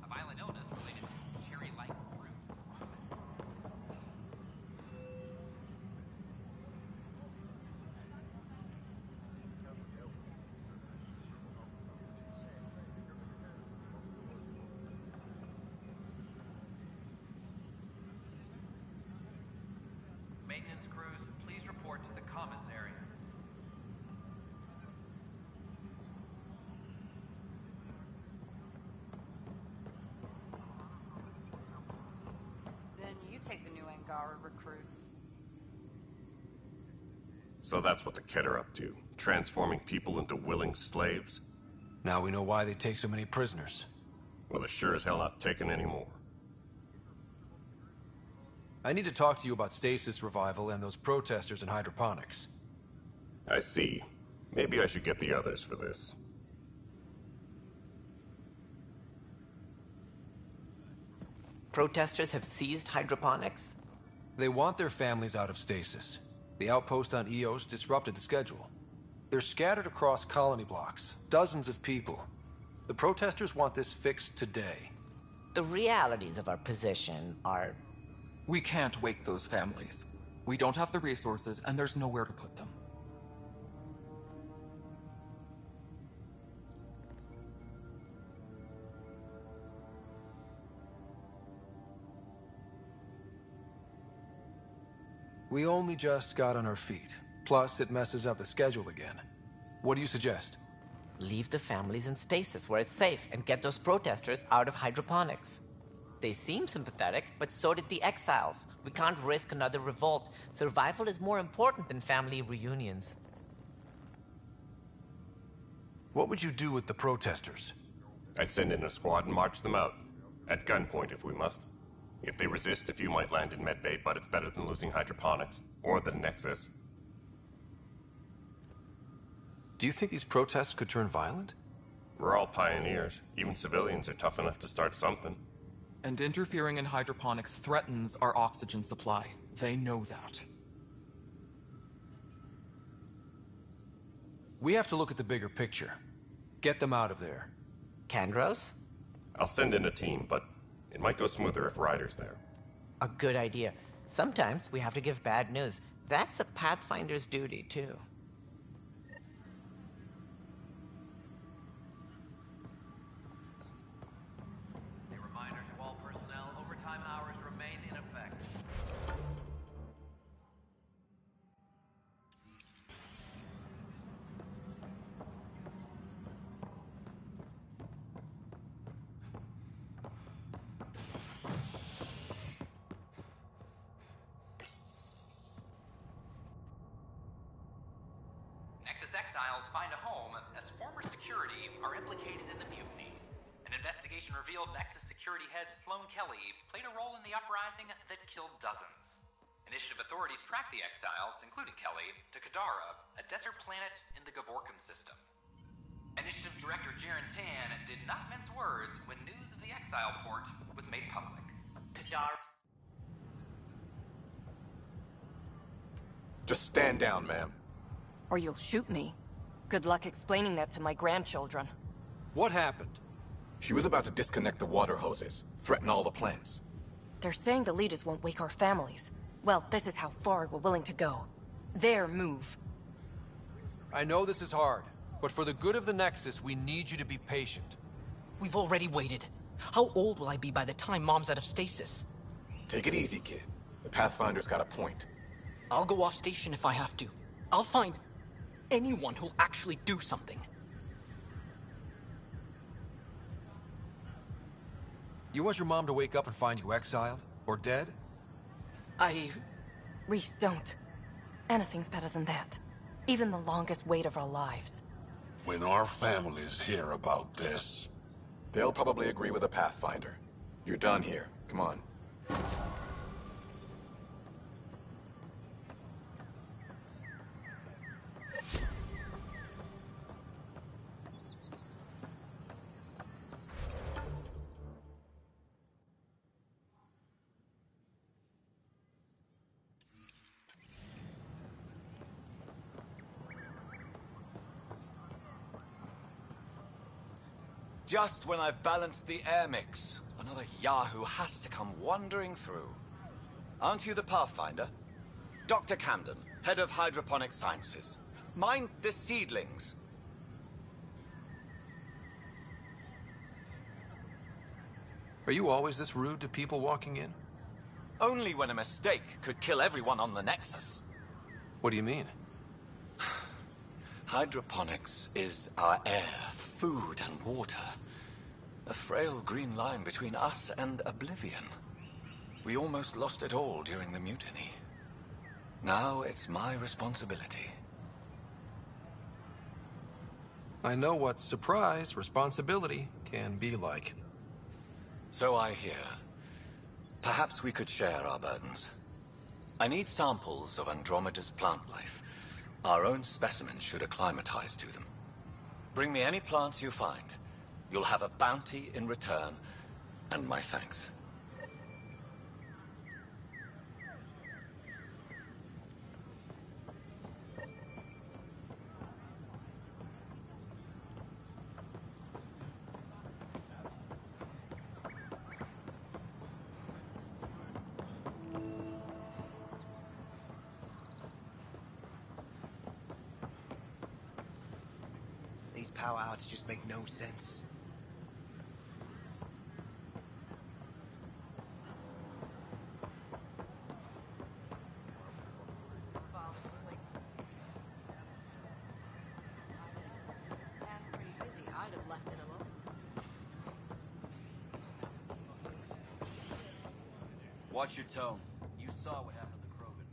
A violent illness related to cherry-like fruit. Maintenance crews, please report to the commons area. You take the new Angara recruits. So that's what the Kett are up to, transforming people into willing slaves? Now we know why they take so many prisoners. Well, they're sure as hell not taking any more. I need to talk to you about stasis revival and those protesters in hydroponics. I see. Maybe I should get the others for this. Protesters have seized hydroponics? They want their families out of stasis. The outpost on Eos disrupted the schedule. They're scattered across colony blocks, dozens of people. The protesters want this fixed today. The realities of our position are... We can't wake those families. We don't have the resources, and there's nowhere to put them. We only just got on our feet. Plus, it messes up the schedule again. What do you suggest? Leave the families in stasis where it's safe and get those protesters out of hydroponics. They seem sympathetic, but so did the exiles. We can't risk another revolt. Survival is more important than family reunions. What would you do with the protesters? I'd send in a squad and march them out. At gunpoint if we must. If they resist, a few might land in medbay, but it's better than losing hydroponics. Or the Nexus. Do you think these protests could turn violent? We're all pioneers. Even civilians are tough enough to start something. And interfering in hydroponics threatens our oxygen supply. They know that. We have to look at the bigger picture. Get them out of there. Kandros? I'll send in a team, but it might go smoother if Ryder's there. A good idea. Sometimes we have to give bad news. That's a Pathfinder's duty, too. A reminder to all personnel, overtime hours remain in effect. Nexus exiles find a home as former security are implicated in the mutiny. An investigation revealed Nexus security head Sloane Kelly played a role in the uprising that killed dozens. Initiative authorities tracked the exiles, including Kelly, to Kadara, a desert planet in the Gavorkum system. Initiative Director Jaren Tan did not mince words when news of the exile port was made public. Kadara... Just stand down, ma'am. Or you'll shoot me. Good luck explaining that to my grandchildren. What happened? She was about to disconnect the water hoses, threaten all the plants. They're saying the leaders won't wake our families. Well, this is how far we're willing to go. Their move. I know this is hard, but for the good of the Nexus, we need you to be patient. We've already waited. How old will I be by the time Mom's out of stasis? Take it easy, kid. The Pathfinder's got a point. I'll go off station if I have to. I'll find anyone who'll actually do something. You want your mom to wake up and find you exiled? Or dead? Reese, don't. Anything's better than that. Even the longest wait of our lives. When our families hear about this... They'll probably agree with the Pathfinder. You're done here. Come on. Just when I've balanced the air mix, another Yahoo has to come wandering through. Aren't you the Pathfinder? Dr. Camden, head of hydroponic sciences. Mind the seedlings. Are you always this rude to people walking in? Only when a mistake could kill everyone on the Nexus. What do you mean? Hydroponics is our air, food, and water. A frail green line between us and oblivion. We almost lost it all during the mutiny. Now it's my responsibility. I know what surprise responsibility can be like. So I hear. Perhaps we could share our burdens. I need samples of Andromeda's plant life. Our own specimens should acclimatize to them. Bring me any plants you find. You'll have a bounty in return, and my thanks. These power outages make no sense. Dan's pretty busy. I'd have left it alone. Watch your tone. You saw what happened to the Krogan.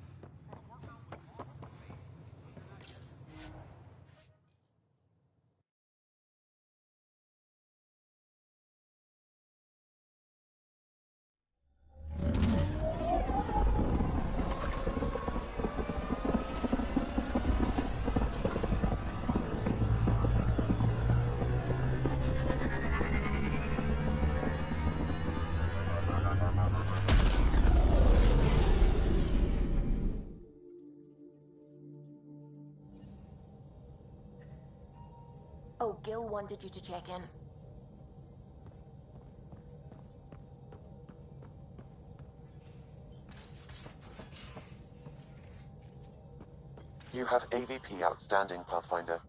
Oh, Gil wanted you to check in. You have AVP outstanding, Pathfinder.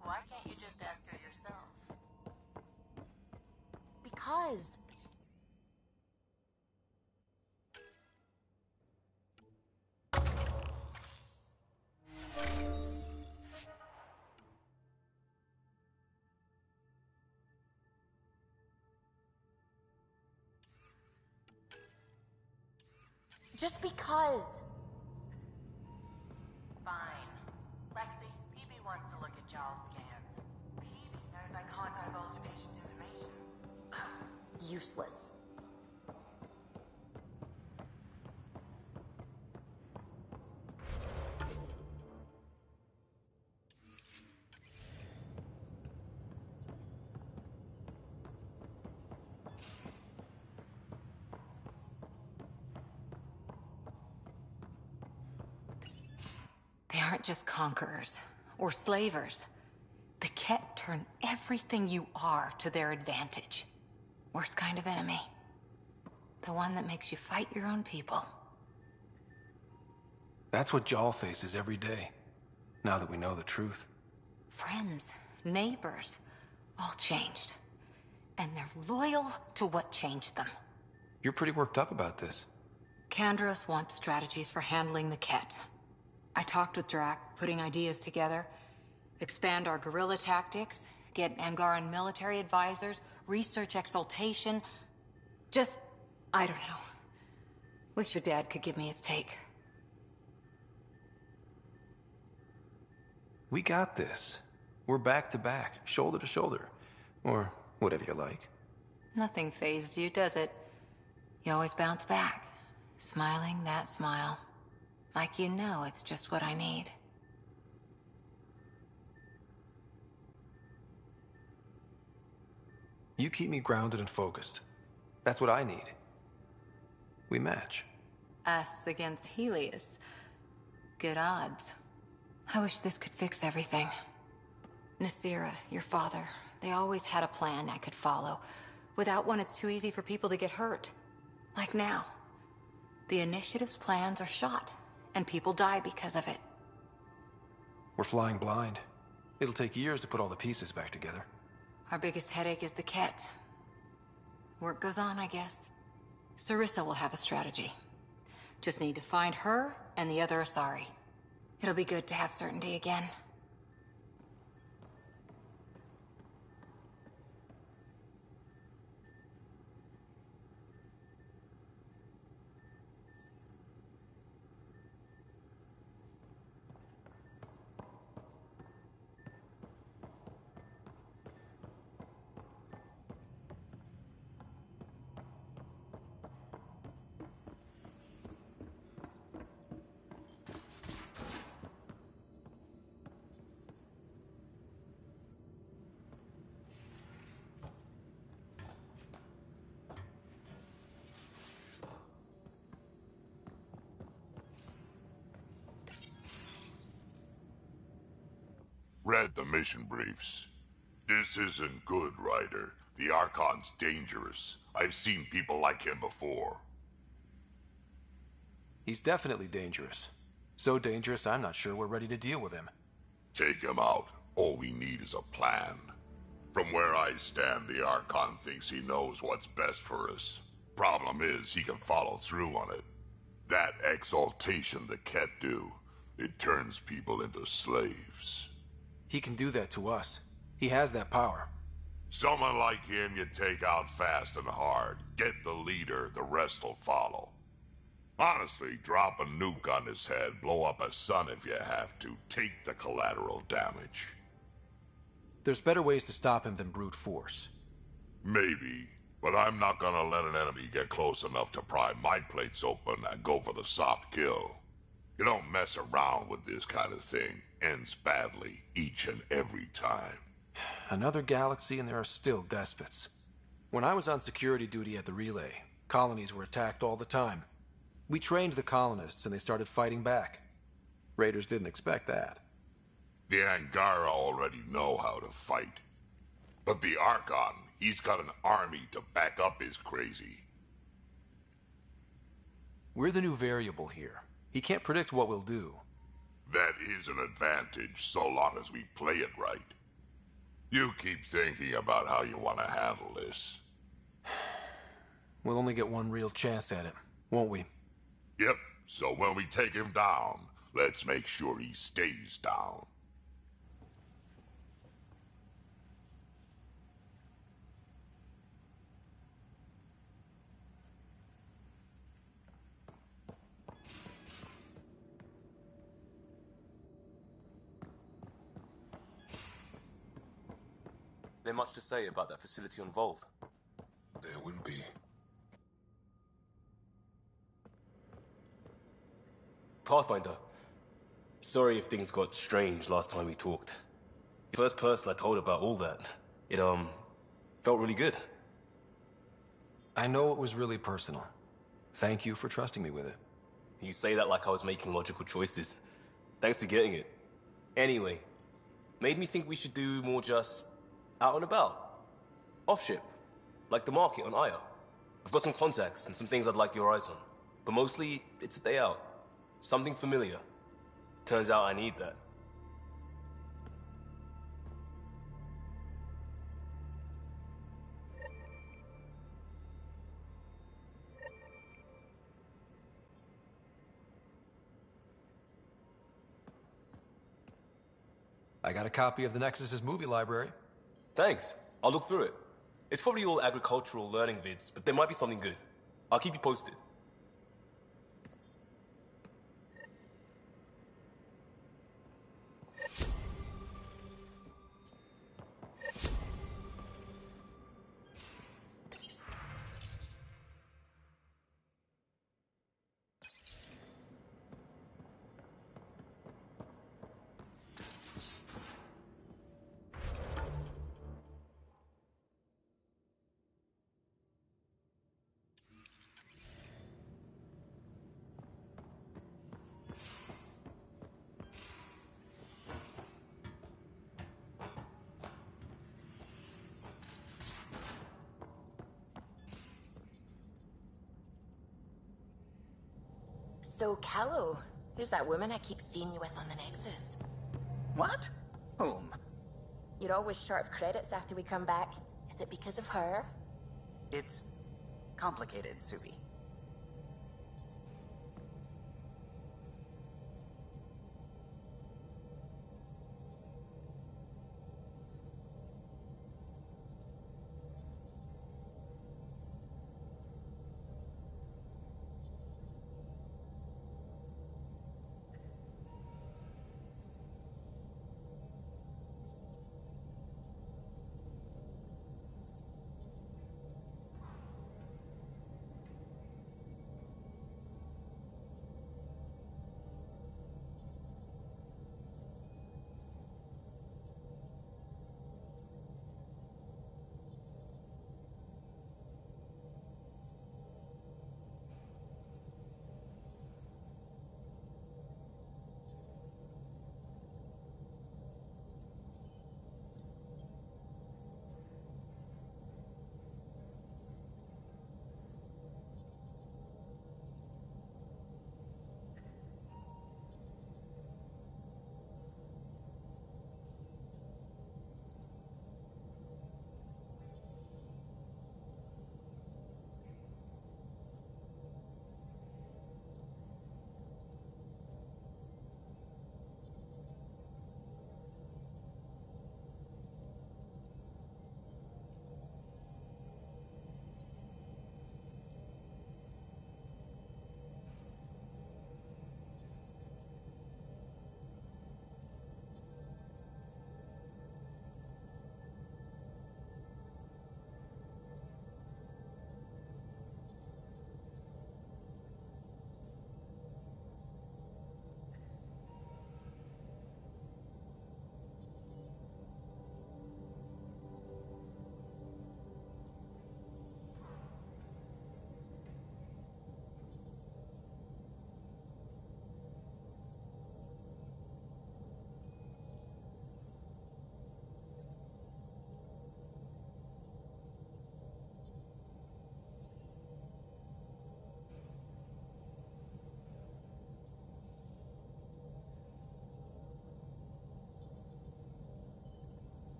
Why can't you just ask her yourself? Because... Just because. Fine. Lexi, PB wants to look at y'all's scans. PB knows I can't divulge patient information. Useless. They aren't just conquerors or slavers. The Ket turn everything you are to their advantage. Worst kind of enemy. The one that makes you fight your own people. That's what Jal faces every day, now that we know the truth. Friends, neighbors, all changed. And they're loyal to what changed them. You're pretty worked up about this. Kandros wants strategies for handling the Ket. I talked with Drac, putting ideas together. Expand our guerrilla tactics, get Angaran military advisors, research exaltation. Just, I don't know. Wish your dad could give me his take. We got this. We're back to back, shoulder to shoulder. Or whatever you like. Nothing fazed you, does it? You always bounce back, smiling that smile. Like you know it's just what I need. You keep me grounded and focused. That's what I need. We match. Us against Helios. Good odds. I wish this could fix everything. Nasira, your father, they always had a plan I could follow. Without one, it's too easy for people to get hurt. Like now. The Initiative's plans are shot, and people die because of it. We're flying blind. It'll take years to put all the pieces back together. Our biggest headache is the Ket. Work goes on, I guess. Sarissa will have a strategy. Just need to find her and the other Asari. It'll be good to have certainty again. Read the mission briefs. This isn't good, Ryder. The Archon's dangerous. I've seen people like him before. He's definitely dangerous. So dangerous, I'm not sure we're ready to deal with him. Take him out. All we need is a plan. From where I stand, the Archon thinks he knows what's best for us. Problem is, he can follow through on it. That exaltation the Ket do, it turns people into slaves. He can do that to us. He has that power. Someone like him you take out fast and hard. Get the leader, the rest will follow. Honestly, drop a nuke on his head, blow up a sun if you have to. Take the collateral damage. There's better ways to stop him than brute force. Maybe, but I'm not gonna let an enemy get close enough to pry my plates open and go for the soft kill. You don't mess around with this kind of thing. Ends badly, each and every time. Another galaxy and there are still despots. When I was on security duty at the relay, colonies were attacked all the time. We trained the colonists and they started fighting back. Raiders didn't expect that. The Angara already know how to fight. But the Archon, he's got an army to back up his crazy. We're the new variable here. He can't predict what we'll do. That is an advantage, so long as we play it right. You keep thinking about how you want to handle this. We'll only get one real chance at it, won't we? Yep, so when we take him down, let's make sure he stays down. There much to say about that facility on Vold? There will be. Pathfinder, sorry if things got strange last time we talked. The first person I told about all that, it, felt really good. I know it was really personal. Thank you for trusting me with it. You say that like I was making logical choices. Thanks for getting it. Anyway, made me think we should do more just out and about. Off-ship. Like the market on Aya. I've got some contacts and some things I'd like your eyes on. But mostly, it's a day out. Something familiar. Turns out I need that. I got a copy of the Nexus's movie library. Thanks. I'll look through it. It's probably all agricultural learning vids, but there might be something good. I'll keep you posted. So, Callow, who's that woman I keep seeing you with on the Nexus? What? Whom? You're always short of credits after we come back. Is it because of her? It's complicated, Subi.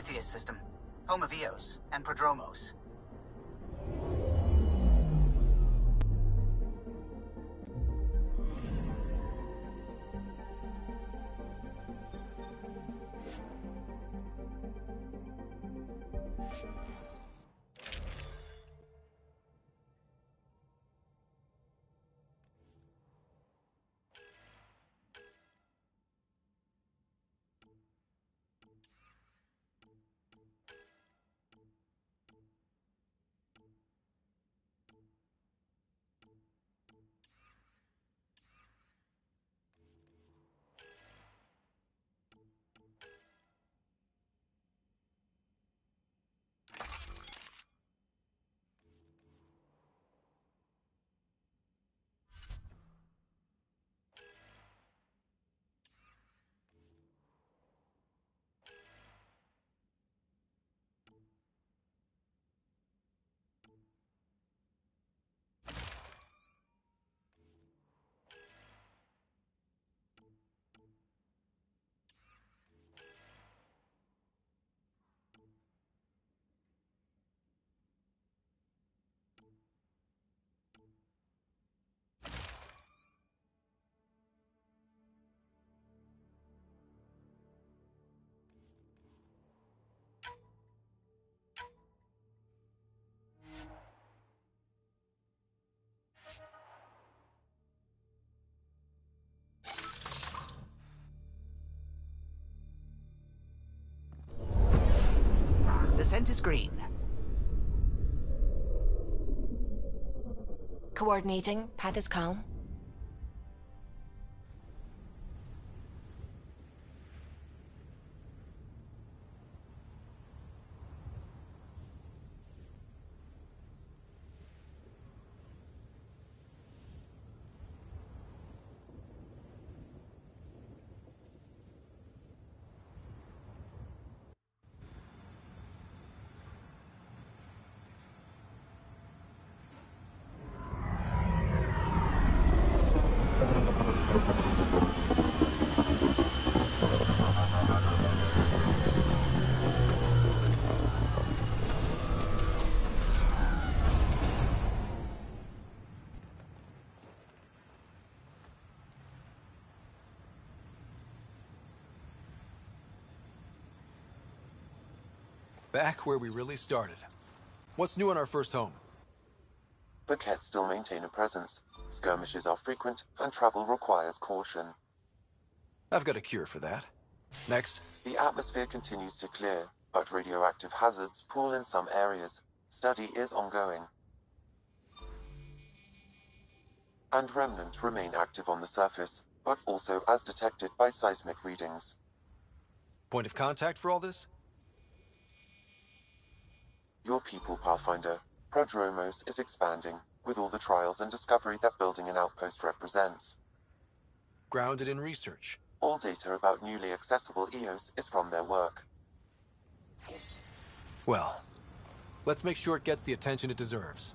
Prometheus system, home of Eos and Prodromos. Descent is green. Coordinating. Path is calm. Back where we really started. What's new on our first home? The Kett still maintain a presence. Skirmishes are frequent, and travel requires caution. I've got a cure for that. Next. The atmosphere continues to clear, but radioactive hazards pool in some areas. Study is ongoing. And remnants remain active on the surface, but also as detected by seismic readings. Point of contact for all this? Your people, Pathfinder. Prodromos is expanding, with all the trials and discovery that building an outpost represents. Grounded in research. All data about newly accessible Eos is from their work. Well, let's make sure it gets the attention it deserves.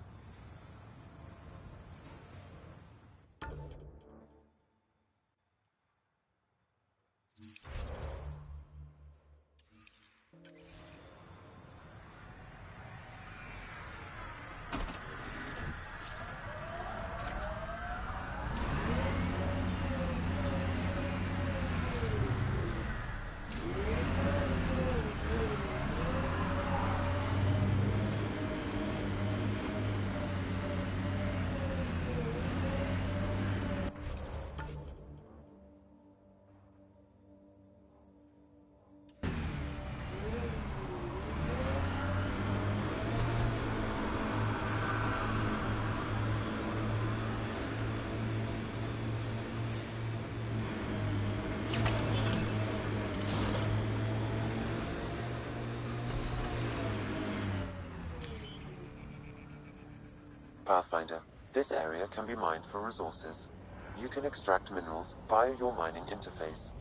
Pathfinder, this area can be mined for resources. You can extract minerals via your mining interface.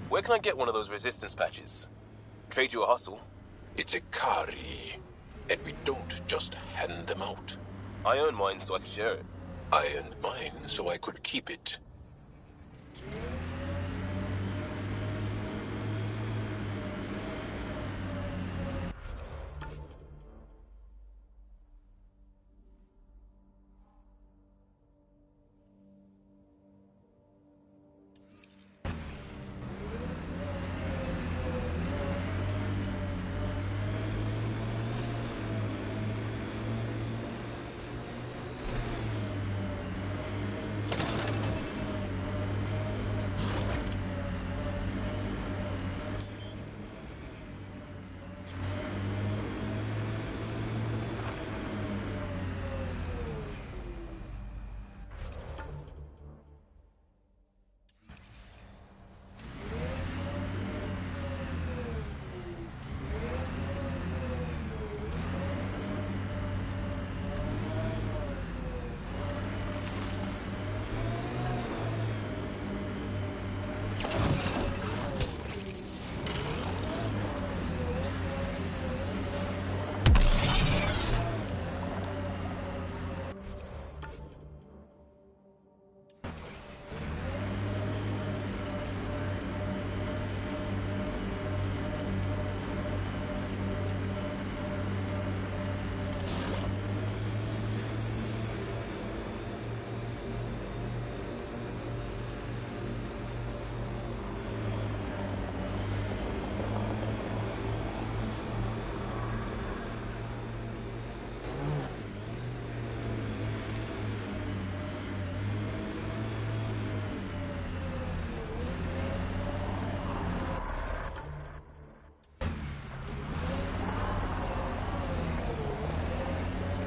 Where can I get one of those resistance patches? Trade you a hustle. It's a Kari, and we don't just hand them out. I own mine so I can share it. I earned mine so I could keep it.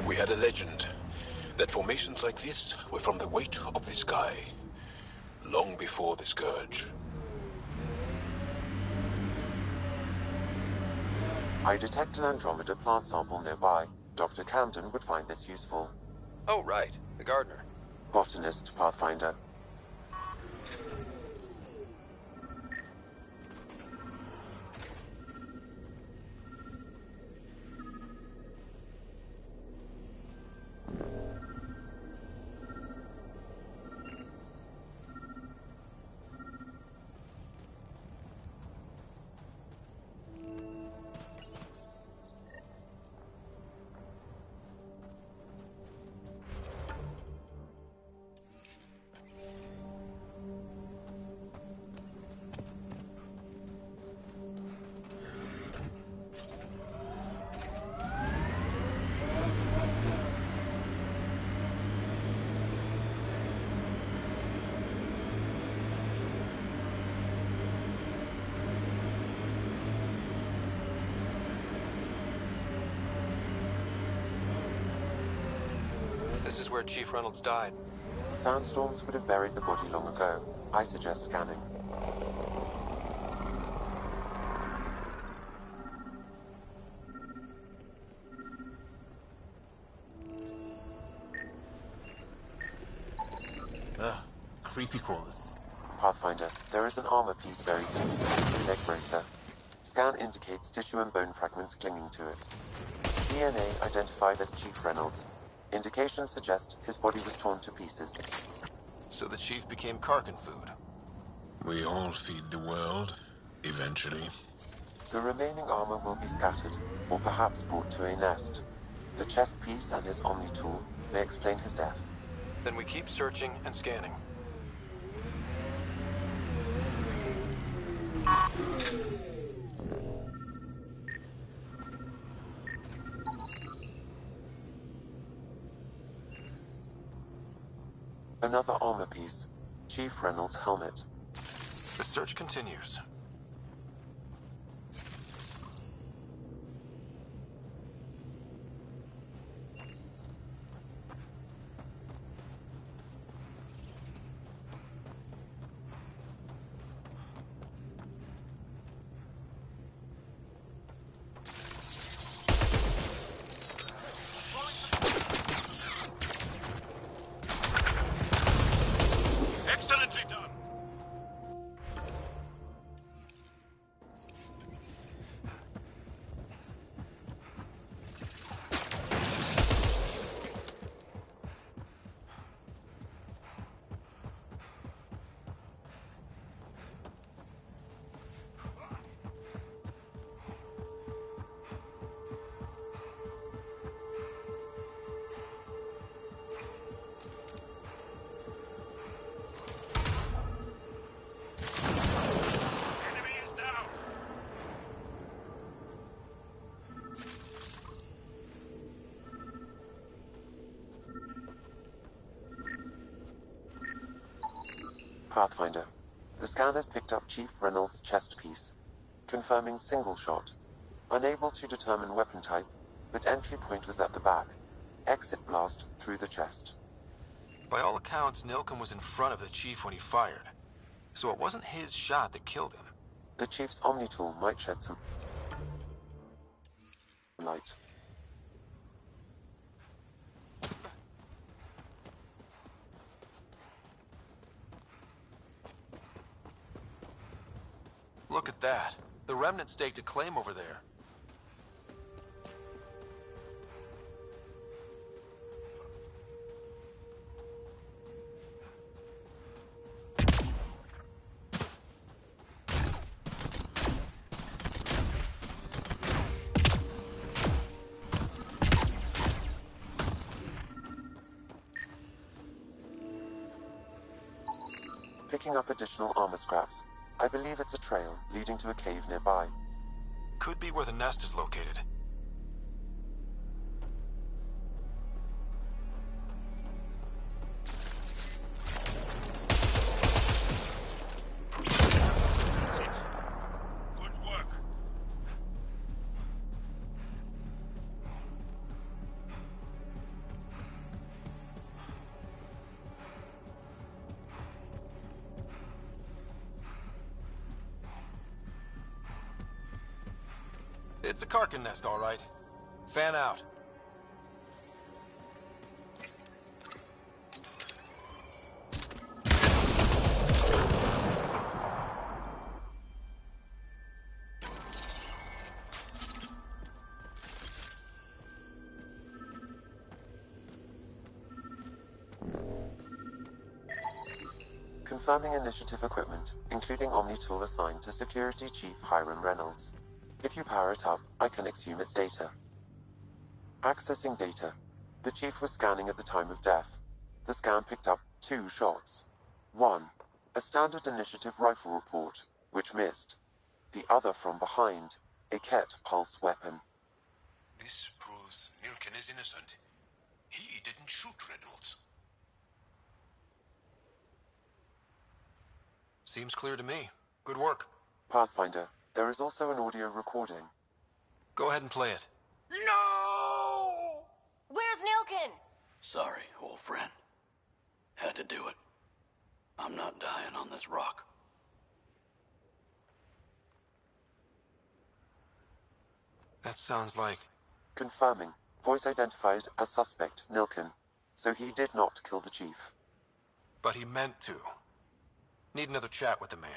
We had a legend that formations like this were from the weight of the sky, long before the Scourge. I detect an Andromeda plant sample nearby. Dr. Camden would find this useful. Oh, right. The gardener. Botanist, Pathfinder. This is where Chief Reynolds died. Sandstorms would have buried the body long ago. I suggest scanning. Ugh, creepy crawlers. Pathfinder, there is an armor piece buried beneath the leg bracer. Scan indicates tissue and bone fragments clinging to it. DNA identified as Chief Reynolds. Indications suggest his body was torn to pieces. So the Chief became Karkin food. We all feed the world, eventually. The remaining armor will be scattered, or perhaps brought to a nest. The chest piece and his Omni tool may explain his death. Then we keep searching and scanning. Another armor piece. Chief Reynolds' helmet. The search continues. Pathfinder. The scan has picked up Chief Reynolds' chest piece, confirming single shot. Unable to determine weapon type, but entry point was at the back. Exit blast through the chest. By all accounts, Nilken was in front of the Chief when he fired. So it wasn't his shot that killed him. The Chief's Omni tool might shed some light. Look at that. The Remnant staked a claim over there. Picking up additional armor scraps. I believe it's a trail leading to a cave nearby. Could be where the nest is located. Good work. It's a Karkin nest, all right. Fan out. Confirming initiative equipment, including Omni tool assigned to Security Chief Hiram Reynolds. If you power it up, I can exhume its data. Accessing data. The Chief was scanning at the time of death. The scan picked up 2 shots. One, a standard initiative rifle report, which missed. The other from behind, a Ket pulse weapon. This proves Nilken is innocent. He didn't shoot Reynolds. Seems clear to me. Good work. Pathfinder, there is also an audio recording. Go ahead and play it. No! Where's Nilken? Sorry, old friend. Had to do it. I'm not dying on this rock. That sounds like... Confirming. Voice identified as suspect, Nilken. So he did not kill the Chief. But he meant to. Need another chat with the man.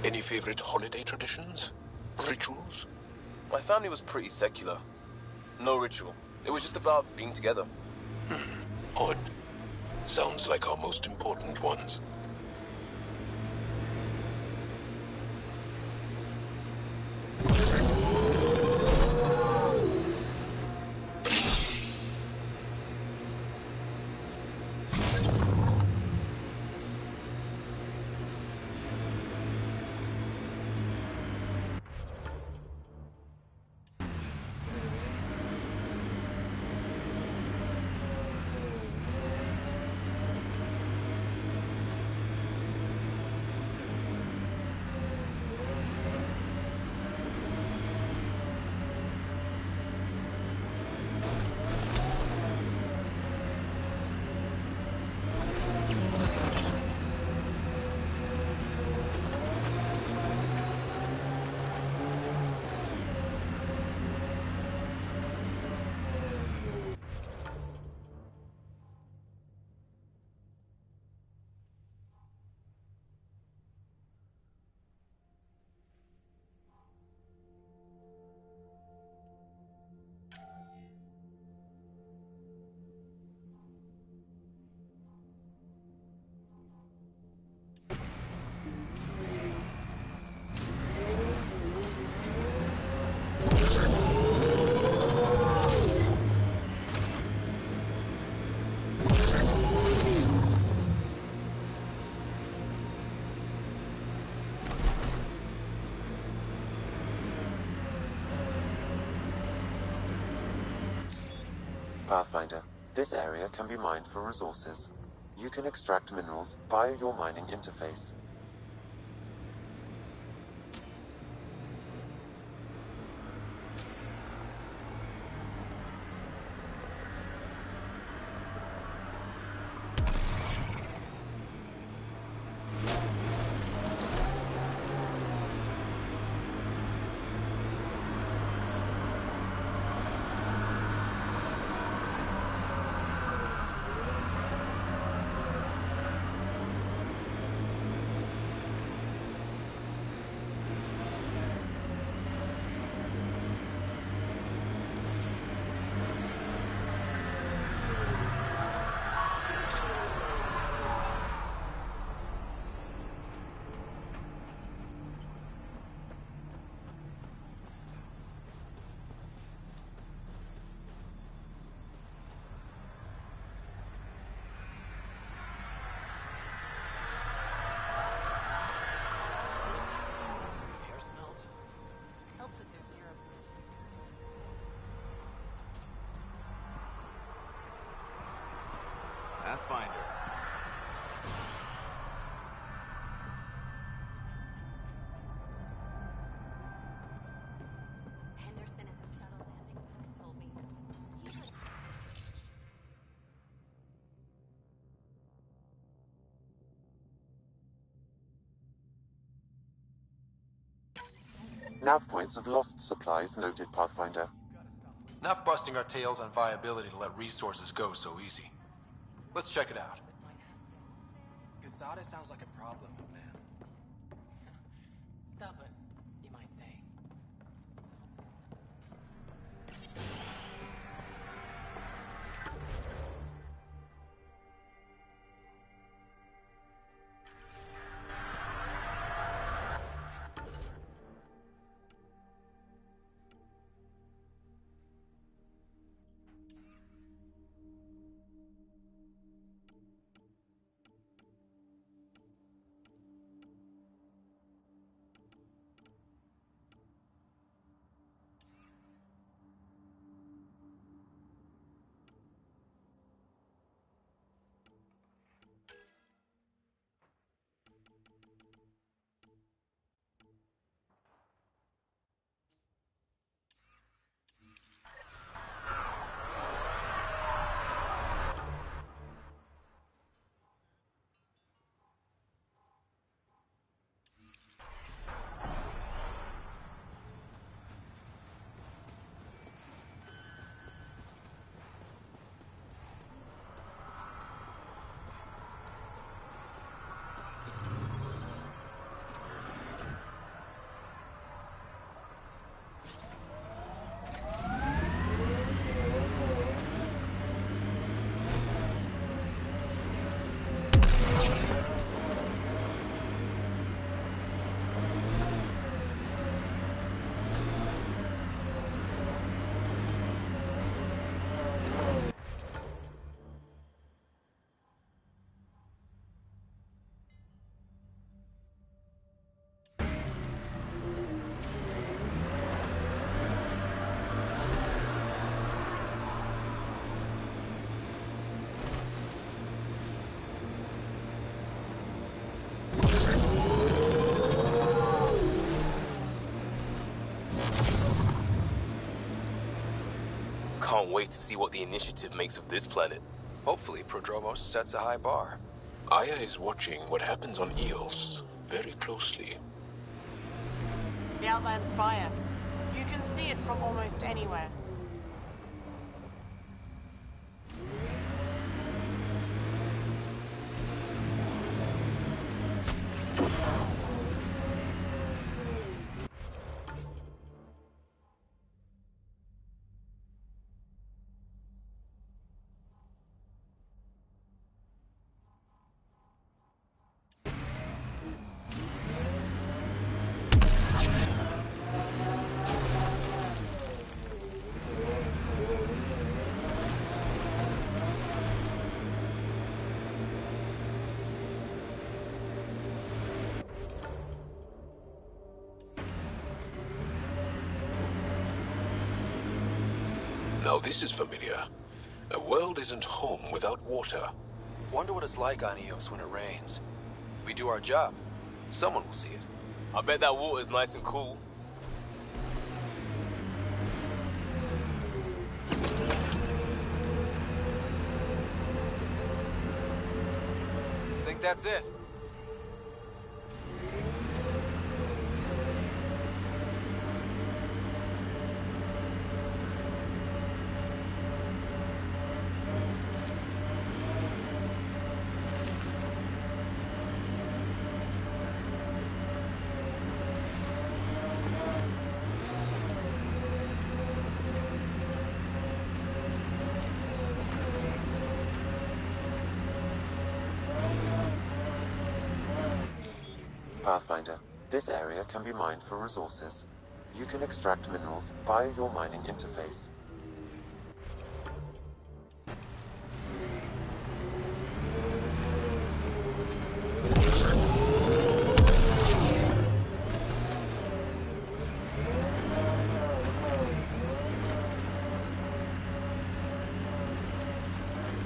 Any favorite holiday traditions? Rituals? My family was pretty secular. No ritual. It was just about being together. Odd. Sounds like our most important ones. Pathfinder, this area can be mined for resources. You can extract minerals via your mining interface. Pathfinder. Henderson at the shuttle landing pad told me he would. Nav points of lost supplies noted, Pathfinder. Not busting our tails on viability to let resources go so easy. Let's check it out. Gazada sounds like a problem, man. Stubborn, you might say. Can't wait to see what the initiative makes of this planet. Hopefully, Prodromos sets a high bar. Aya is watching what happens on Eos very closely. The Outland's fire. You can see it from almost anywhere. Now this is familiar. A world isn't home without water. Wonder what it's like on Eos when it rains. We do our job. Someone will see it. I bet that water's nice and cool. Think that's it? Pathfinder, this area can be mined for resources. You can extract minerals via your mining interface.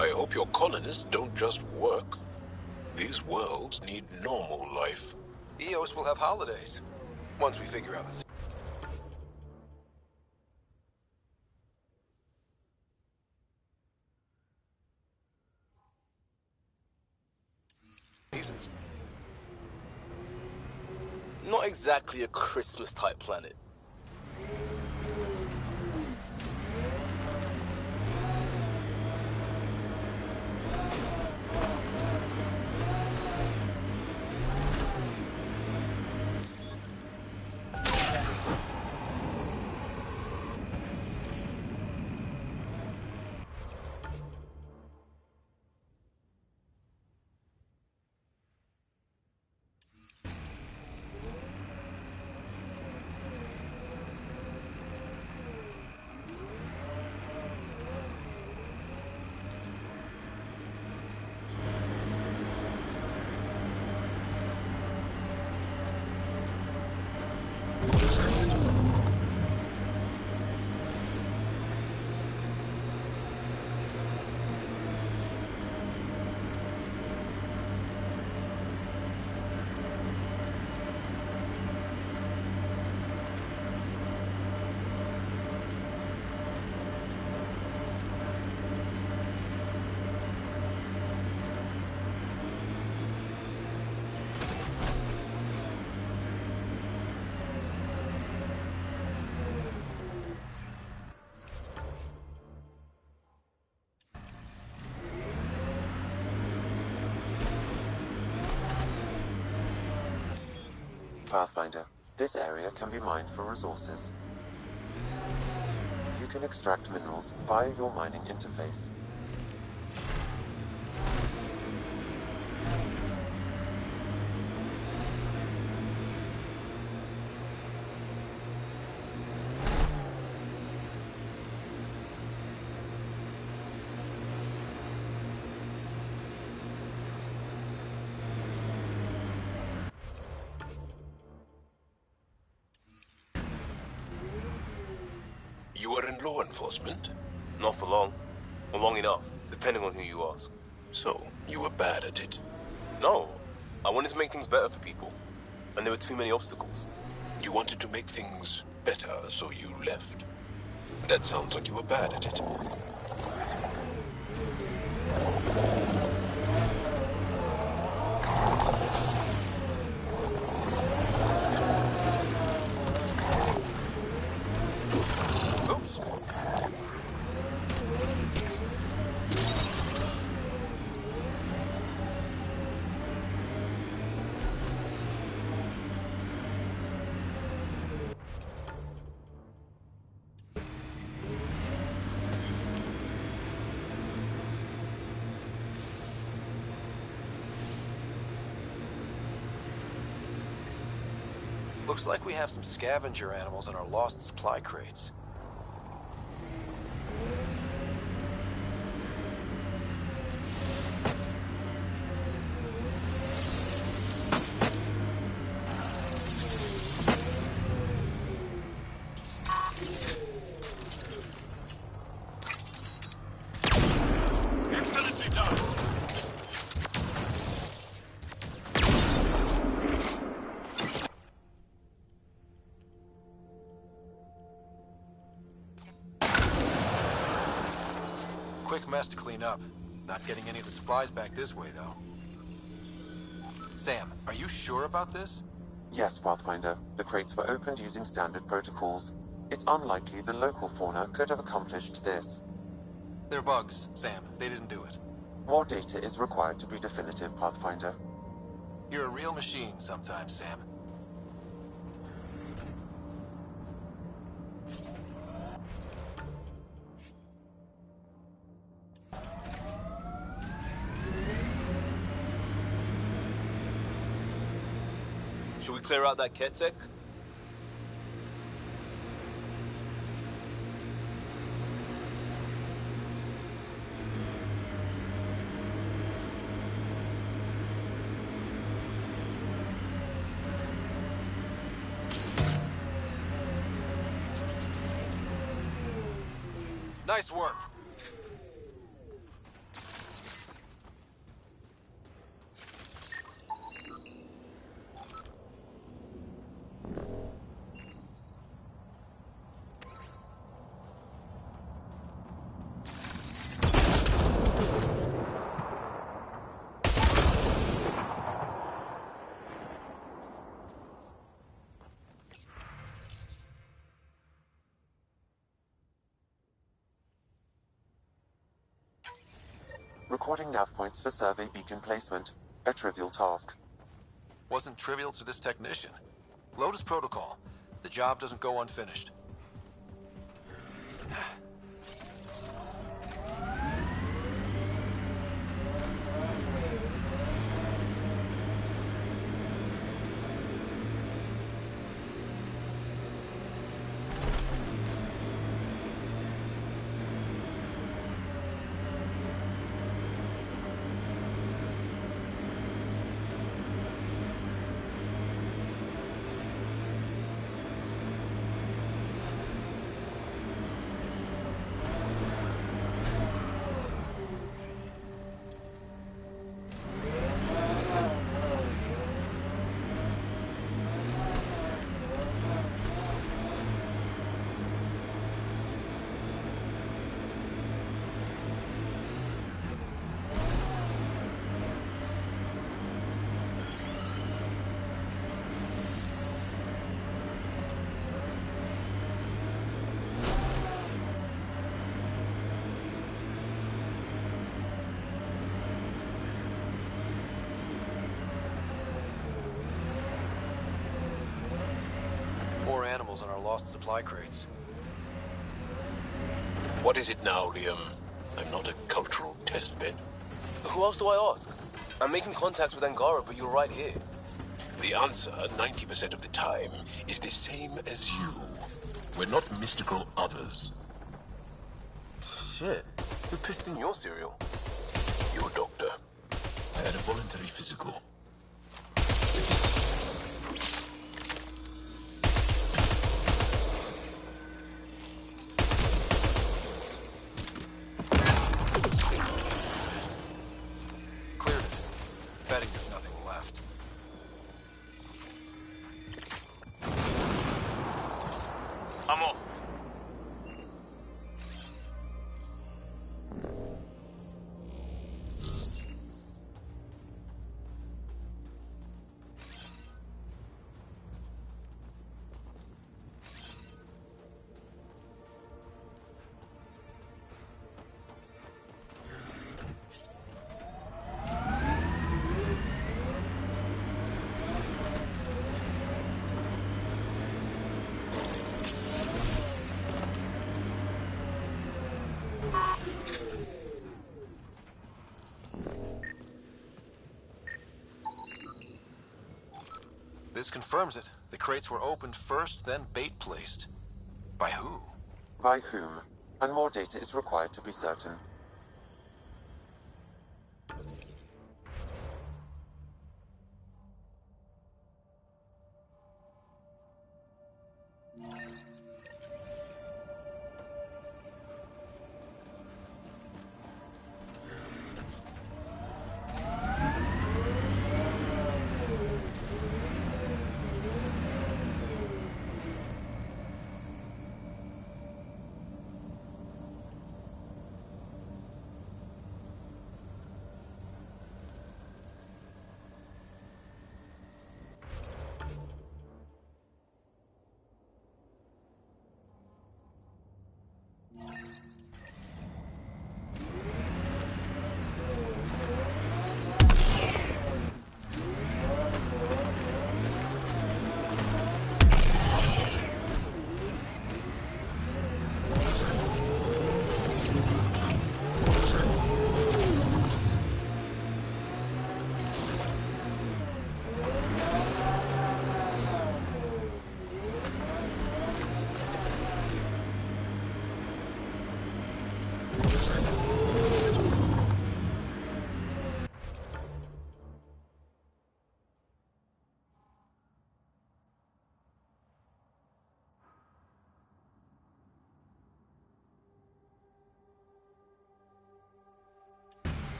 I hope your colonists don't just work. These worlds need normal life. Eos will have holidays. Once we figure out the seasons. Not exactly a Christmas-type planet. Pathfinder, this area can be mined for resources. You can extract minerals via your mining interface. You were in law enforcement? Not for long. Or long enough, depending on who you ask. So, you were bad at it? No. I wanted to make things better for people. And there were too many obstacles. You wanted to make things better, so you left? That sounds like you were bad at it. Looks like we have some scavenger animals in our lost supply crates. Quick mess to clean up. Not getting any of the supplies back this way, though. Sam, are you sure about this? Yes, Pathfinder. The crates were opened using standard protocols. It's unlikely the local fauna could have accomplished this. They're bugs, Sam. They didn't do it. More data is required to be definitive, Pathfinder. You're a real machine sometimes, Sam. Should we clear out that Ketek? Nice work. Recording nav points for survey beacon placement. A trivial task. Wasn't trivial to this technician. Lotus protocol. The job doesn't go unfinished. More animals in our lost supply crates. What is it now, Liam? I'm not a cultural test bed. Who else do I ask? I'm making contacts with Angara, but you're right here. The answer, 90% of the time, is the same as you. We're not mystical others. Shit. Who pissed in your cereal? Your doctor. I had a voluntary physical. Cleared it. Betting there's nothing left. I'm off. This confirms it. The crates were opened first, then bait placed. By who? By whom? And more data is required to be certain.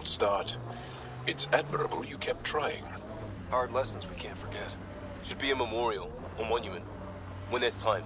Start. It's admirable you kept trying. Hard lessons we can't forget. Should be a memorial or monument when there's time.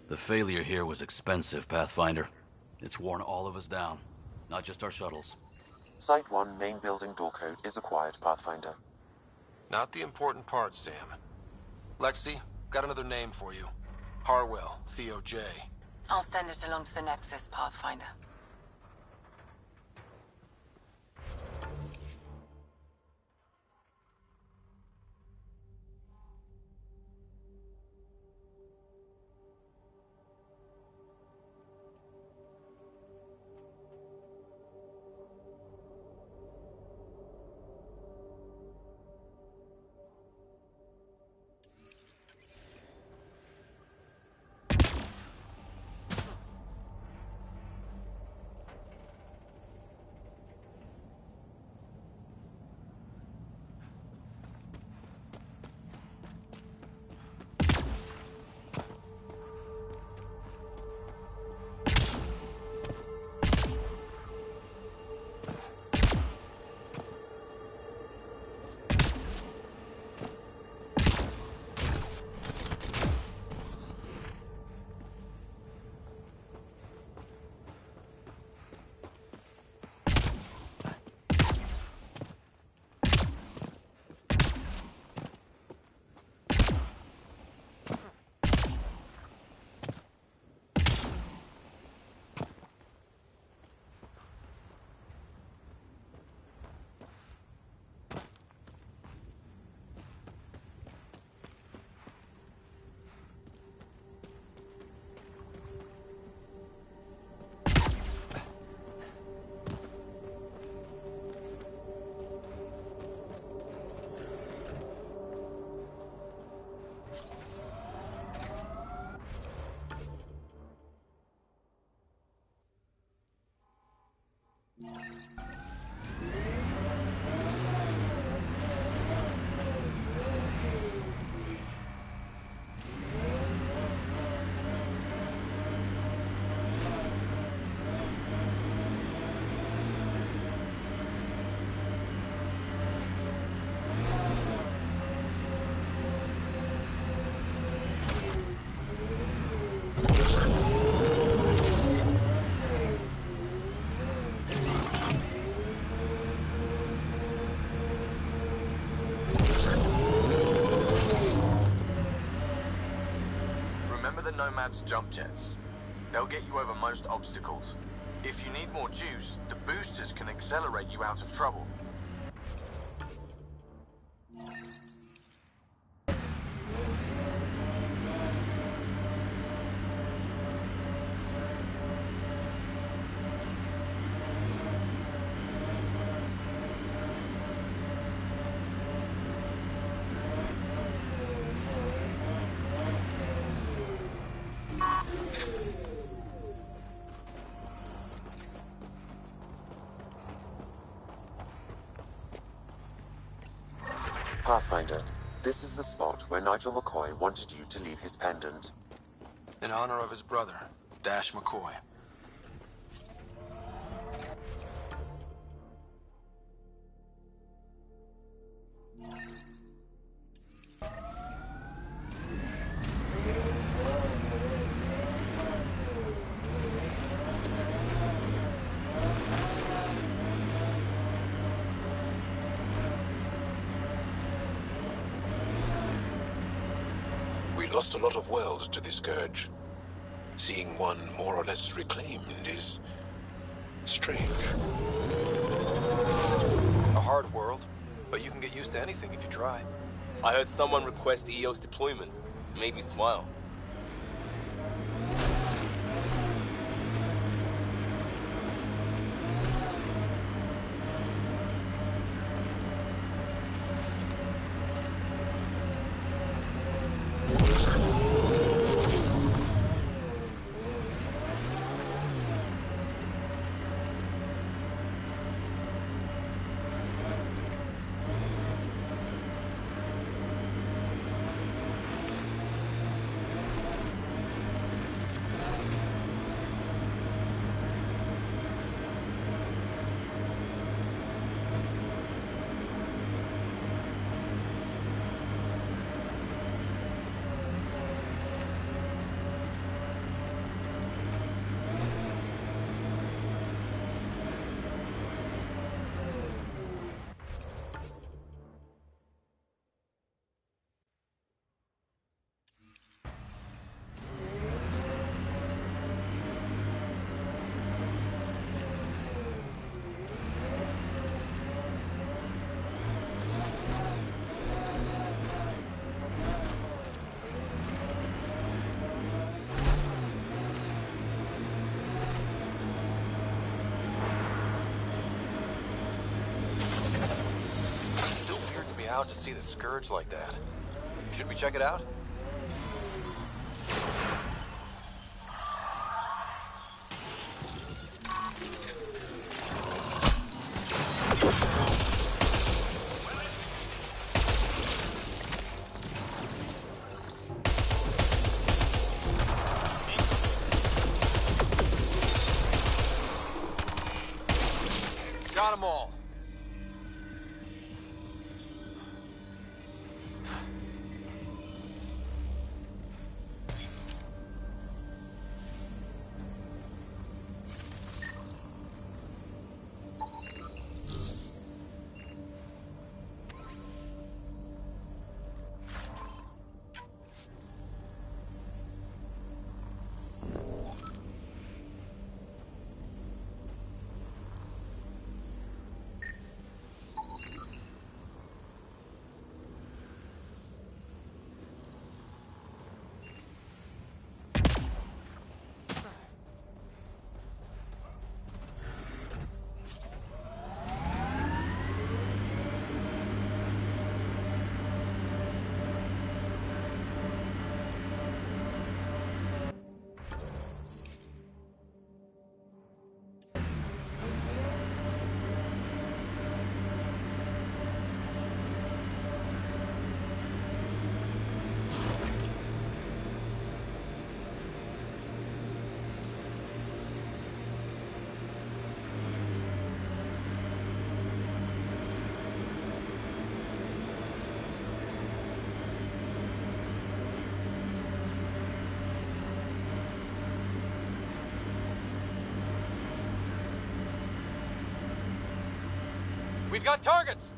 The failure here was expensive, Pathfinder. It's worn all of us down, not just our shuttles. Site 1 main building door code is acquired, Pathfinder. Not the important part, Sam. Lexi, got another name for you. Harwell, Theo J. I'll send it along to the Nexus, Pathfinder. Nomad's jump jets. They'll get you over most obstacles. If you need more juice, the boosters can accelerate you out of trouble. Pathfinder, this is the spot where Nigel McCoy wanted you to leave his pendant. In honor of his brother, Dash McCoy. We lost a lot of worlds to the Scourge. Seeing one more or less reclaimed is strange. A hard world, but you can get used to anything if you try. I heard someone request EOS deployment. It made me smile. out to see the Scourge like that. Should we check it out? Got them all. We've got targets!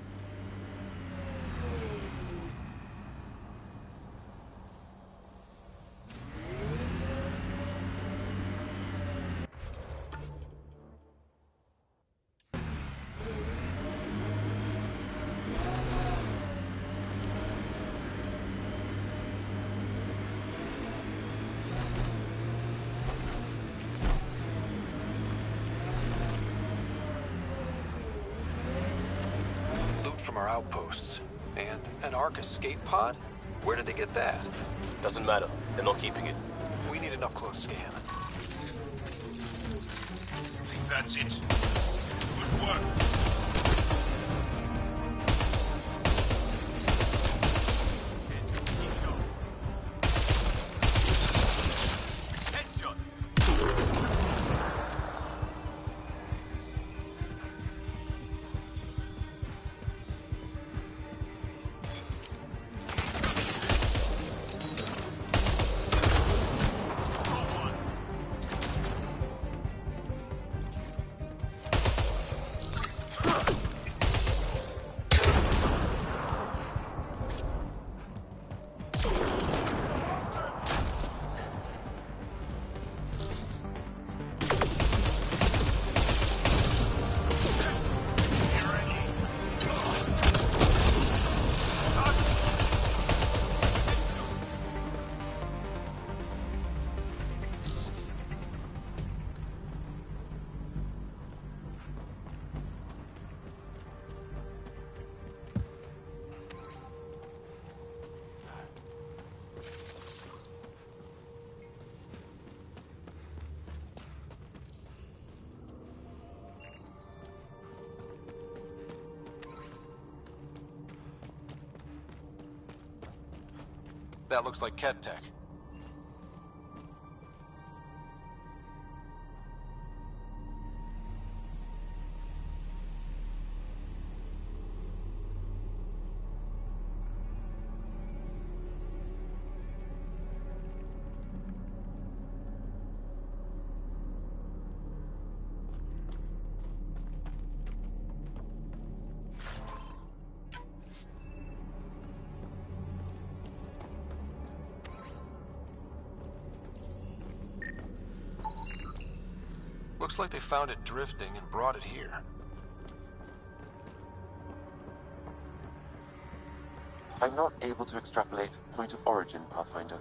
From our outposts. And an Ark escape pod? Where did they get that? Doesn't matter. They're not keeping it. We need an up-close scan. I think that's it. Good work. That looks like Ket Tech. Looks like they found it drifting and brought it here. I'm not able to extrapolate point of origin, Pathfinder.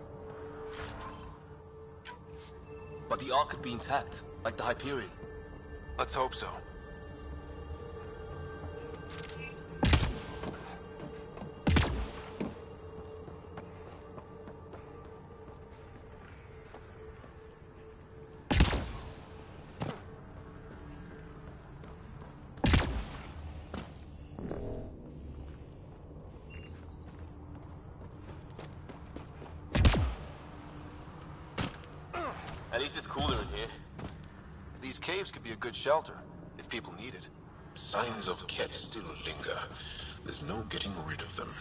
But the Ark could be intact, like the Hyperion. Let's hope so. These caves could be a good shelter, if people need it. Signs of Ket still linger. There's no getting rid of them.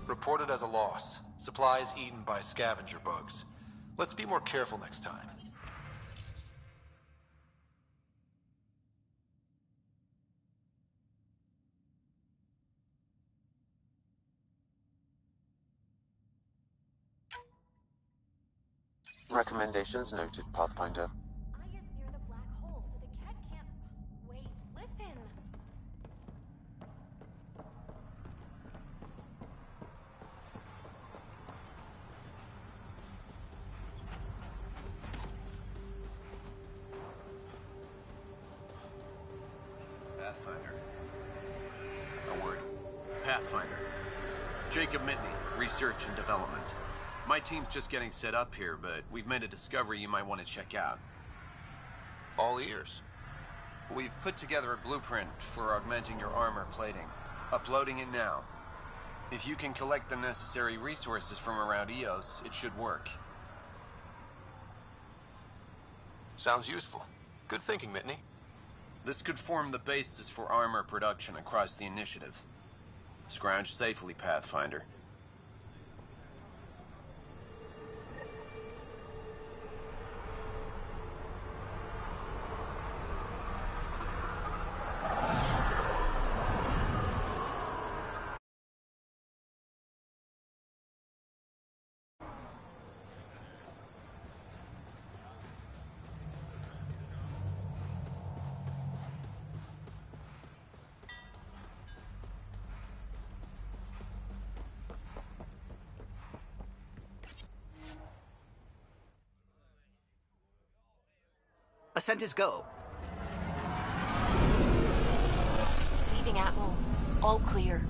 Reported as a loss. Supplies eaten by scavenger bugs. Let's be more careful next time. Recommendations noted, Pathfinder. Eye is near the black hole, so the cat can't... Wait, listen! Pathfinder. A word. Pathfinder. Jacob Mitney, Research and Development. My team's just getting set up here, but we've made a discovery you might want to check out. All ears. We've put together a blueprint for augmenting your armor plating. Uploading it now. If you can collect the necessary resources from around EOS, it should work. Sounds useful. Good thinking, Mitney. This could form the basis for armor production across the initiative. Scrounge safely, Pathfinder. Ascent is go. Leaving Atmo. All clear.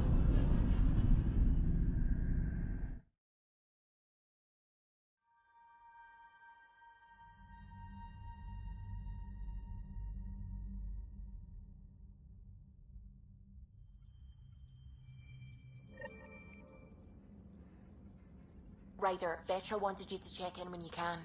Ryder, Vetra wanted you to check in when you can.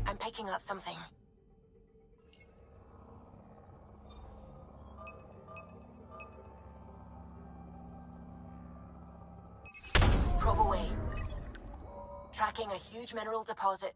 I'm picking up something. Probe away. Tracking a huge mineral deposit.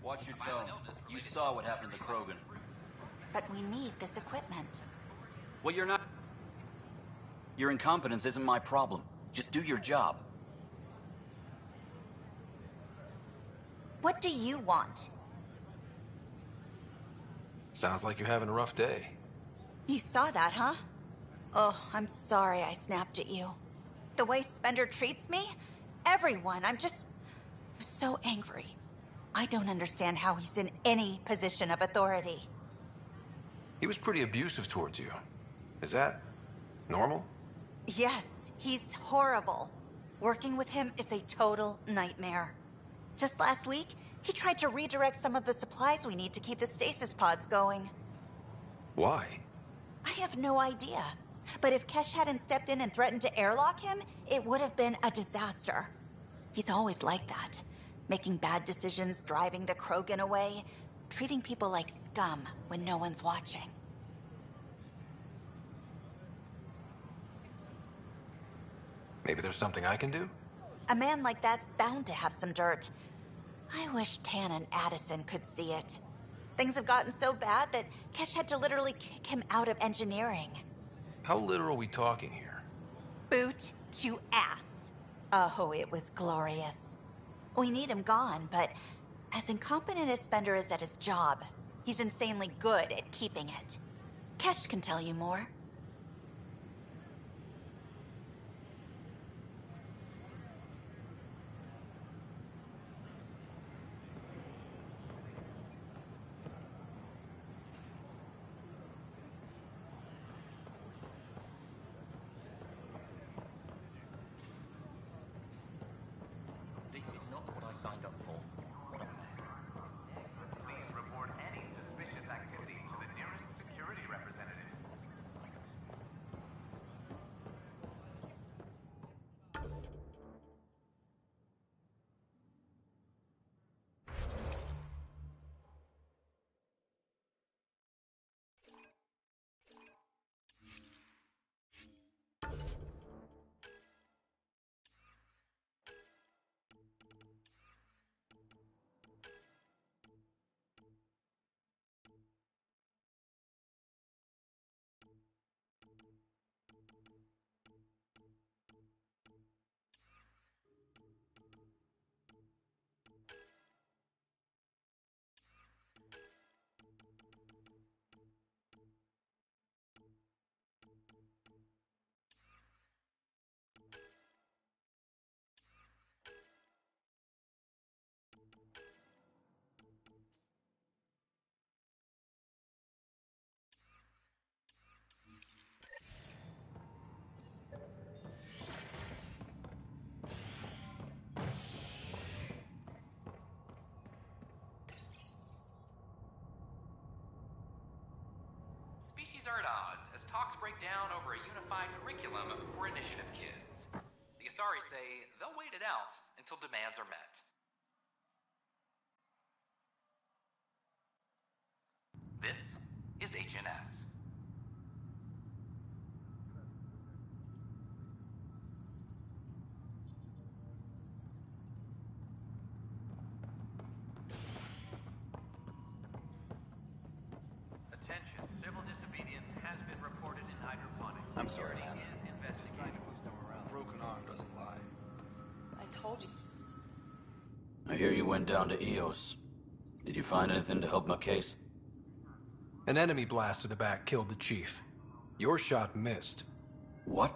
Watch your tone. You saw what happened to Krogan. But we need this equipment. Well, you're not... Your incompetence isn't my problem. Just do your job. What do you want? Sounds like you're having a rough day. You saw that, huh? Oh, I'm sorry I snapped at you. The way Spender treats me? Everyone, I'm so angry. I don't understand how he's in any position of authority. He was pretty abusive towards you. Is that normal? Yes, he's horrible. Working with him is a total nightmare. Just last week, he tried to redirect some of the supplies we need to keep the stasis pods going. Why? I have no idea. But if Kesh hadn't stepped in and threatened to airlock him, it would have been a disaster. He's always like that. Making bad decisions, driving the Krogan away, treating people like scum when no one's watching. Maybe there's something I can do? A man like that's bound to have some dirt. I wish Tan and Addison could see it. Things have gotten so bad that Kesh had to literally kick him out of engineering. How literal are we talking here? Boot to ass. Oh, it was glorious. We need him gone, but as incompetent as Spender is at his job, he's insanely good at keeping it. Kesh can tell you more. This is not what I signed up for. What a mess. Please report any suspicious activity to the nearest security representative. Species are at odds as talks break down over a unified curriculum for initiative kids. The Asari say they'll wait it out until demands are met. This is HNS. Attention, civil disobedience has been reported in hydroponics. I'm sorry, Security man. is investigating. Broken arm doesn't lie. I told you. I hear you went down to Eos. Did you find anything to help my case? An enemy blast to the back killed the chief. Your shot missed. What?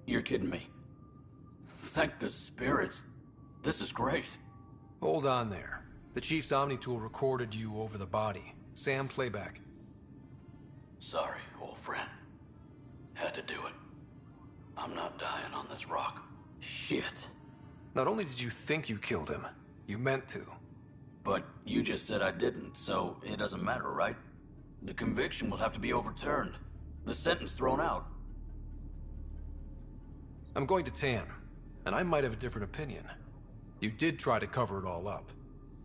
You're kidding me. Thank the spirits. This is great. Hold on there. The chief's Omni tool recorded you over the body. Sam, playback. Sorry, old friend. Had to do it. I'm not dying on this rock. Shit. Not only did you think you killed him, you meant to. But you just said I didn't, so it doesn't matter, right? The conviction will have to be overturned. The sentence thrown out. I'm going to Tan, and I might have a different opinion. You did try to cover it all up.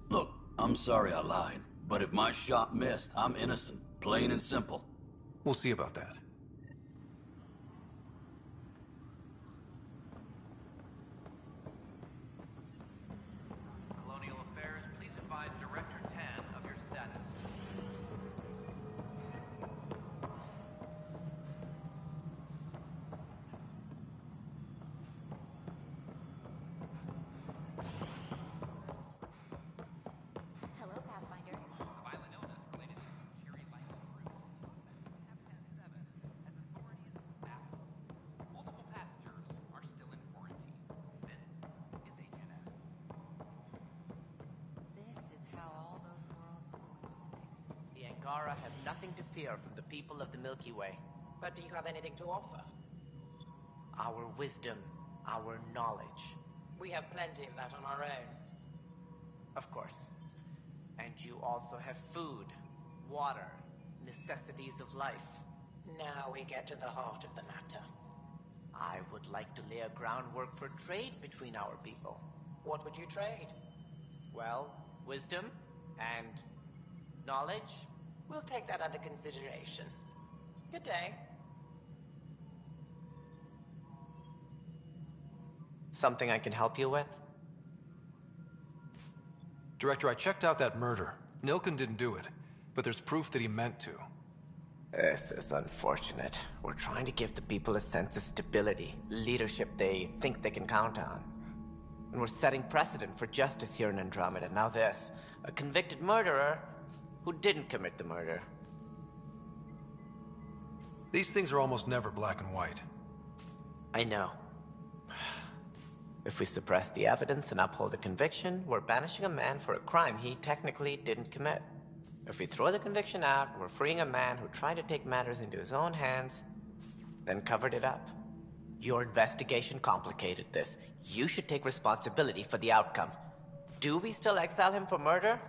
Look, I'm sorry I lied, but if my shot missed, I'm innocent. Plain and simple. We'll see about that. Colonial Affairs, please advise Director Tan of your status. Hello, Pathfinder. A violent illness related to Shiri Lightning Fruit. Habitat 7 as authorities battle. Multiple passengers are still in quarantine. This is HNS. This is how all those worlds look. The Angara have nothing to fear from the people of the Milky Way. But do you have anything to offer? Our wisdom, our knowledge. We have plenty of that on our own. Of course. And you also have food, water, necessities of life. Now we get to the heart of the matter. I would like to lay a groundwork for trade between our people. What would you trade? Well, wisdom and knowledge. We'll take that under consideration. Good day. Something I can help you with? Director, I checked out that murder. Nilken didn't do it, but there's proof that he meant to. This is unfortunate. We're trying to give the people a sense of stability, leadership they think they can count on. And we're setting precedent for justice here in Andromeda. Now this, a convicted murderer who didn't commit the murder. These things are almost never black and white. I know. If we suppress the evidence and uphold the conviction, we're banishing a man for a crime he technically didn't commit. If we throw the conviction out, we're freeing a man who tried to take matters into his own hands, then covered it up. Your investigation complicated this. You should take responsibility for the outcome. Do we still exile him for murder?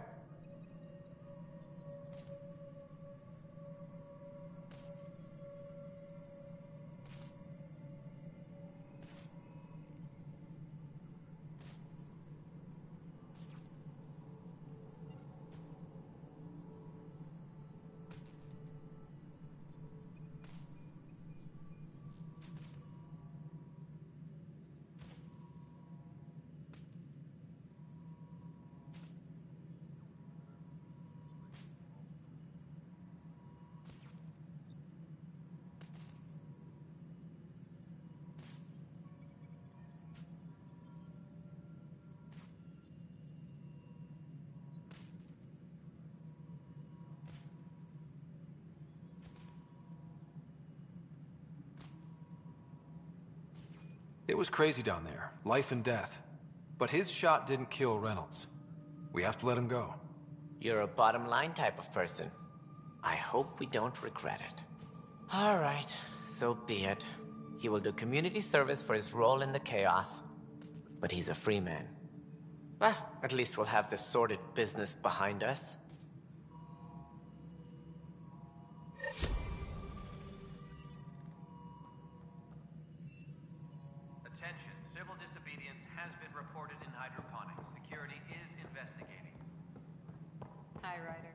It was crazy down there, life and death. But his shot didn't kill Reynolds. We have to let him go. You're a bottom line type of person. I hope we don't regret it. All right, so be it. He will do community service for his role in the chaos. But he's a free man. Well, at least we'll have the sordid business behind us. Attention, civil disobedience has been reported in hydroponics. Security is investigating. Hi, Ryder.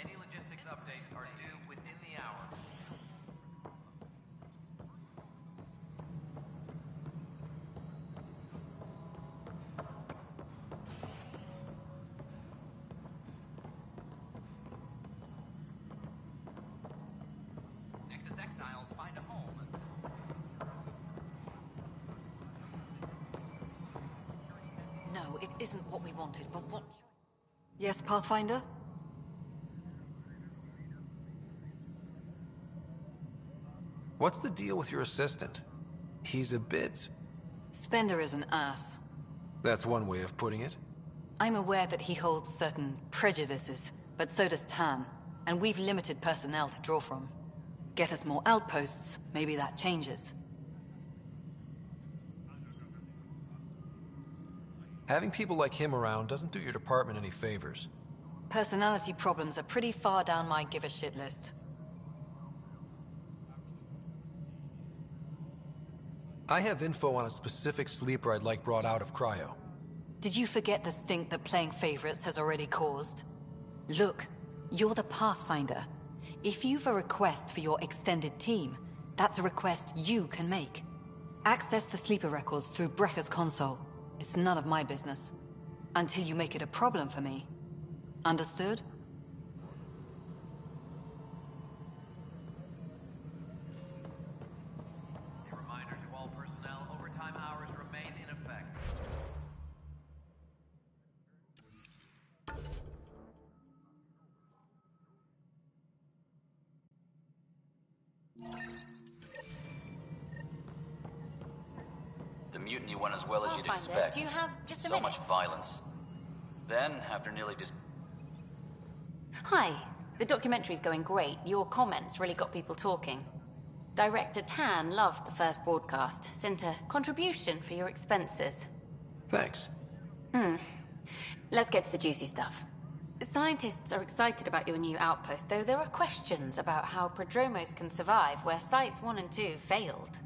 Any logistics updates are due within the hour. Nexus exiles find a home. No, it isn't what we wanted, but what... Yes, Pathfinder? What's the deal with your assistant? He's a bit... Spender is an ass. That's one way of putting it. I'm aware that he holds certain prejudices, but so does Tan, and we've limited personnel to draw from. Get us more outposts, maybe that changes. Having people like him around doesn't do your department any favors. Personality problems are pretty far down my give-a-shit list. I have info on a specific sleeper I'd like brought out of cryo. Did you forget the stink that playing favorites has already caused? Look, you're the Pathfinder. If you've a request for your extended team, that's a request you can make. Access the sleeper records through Brekker's console. It's none of my business. Until you make it a problem for me. Understood? A reminder to all personnel, overtime hours remain in effect. The mutiny went as well as you'd Pathfinder, expect. do you have just a So minute? much violence. Then, after nearly Hi. The documentary's going great. Your comments really got people talking. Director Tan loved the first broadcast. Sent a contribution for your expenses. Thanks. Let's get to the juicy stuff. Scientists are excited about your new outpost, though there are questions about how prodromos can survive where Sites 1 and 2 failed.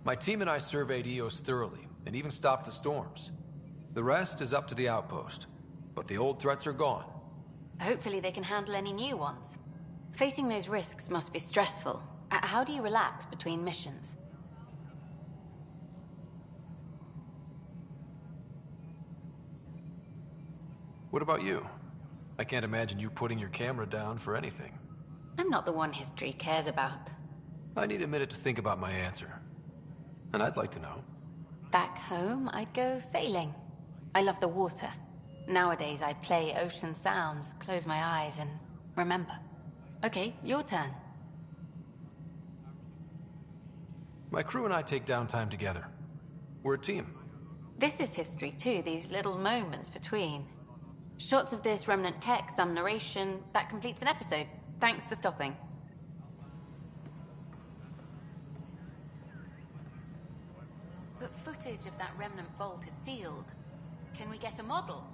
My team and I surveyed Eos thoroughly, and even stopped the storms. The rest is up to the outpost, but the old threats are gone. Hopefully they can handle any new ones. Facing those risks must be stressful. How do you relax between missions? What about you? I can't imagine you putting your camera down for anything. I'm not the one history cares about. I need a minute to think about my answer. And I'd like to know. Back home, I'd go sailing. I love the water. Nowadays, I play ocean sounds, close my eyes, and remember. Okay, your turn. My crew and I take downtime together. We're a team. This is history too, these little moments between. Shots of this remnant tech, some narration, that completes an episode. Thanks for stopping. But footage of that remnant vault is sealed. Can we get a model?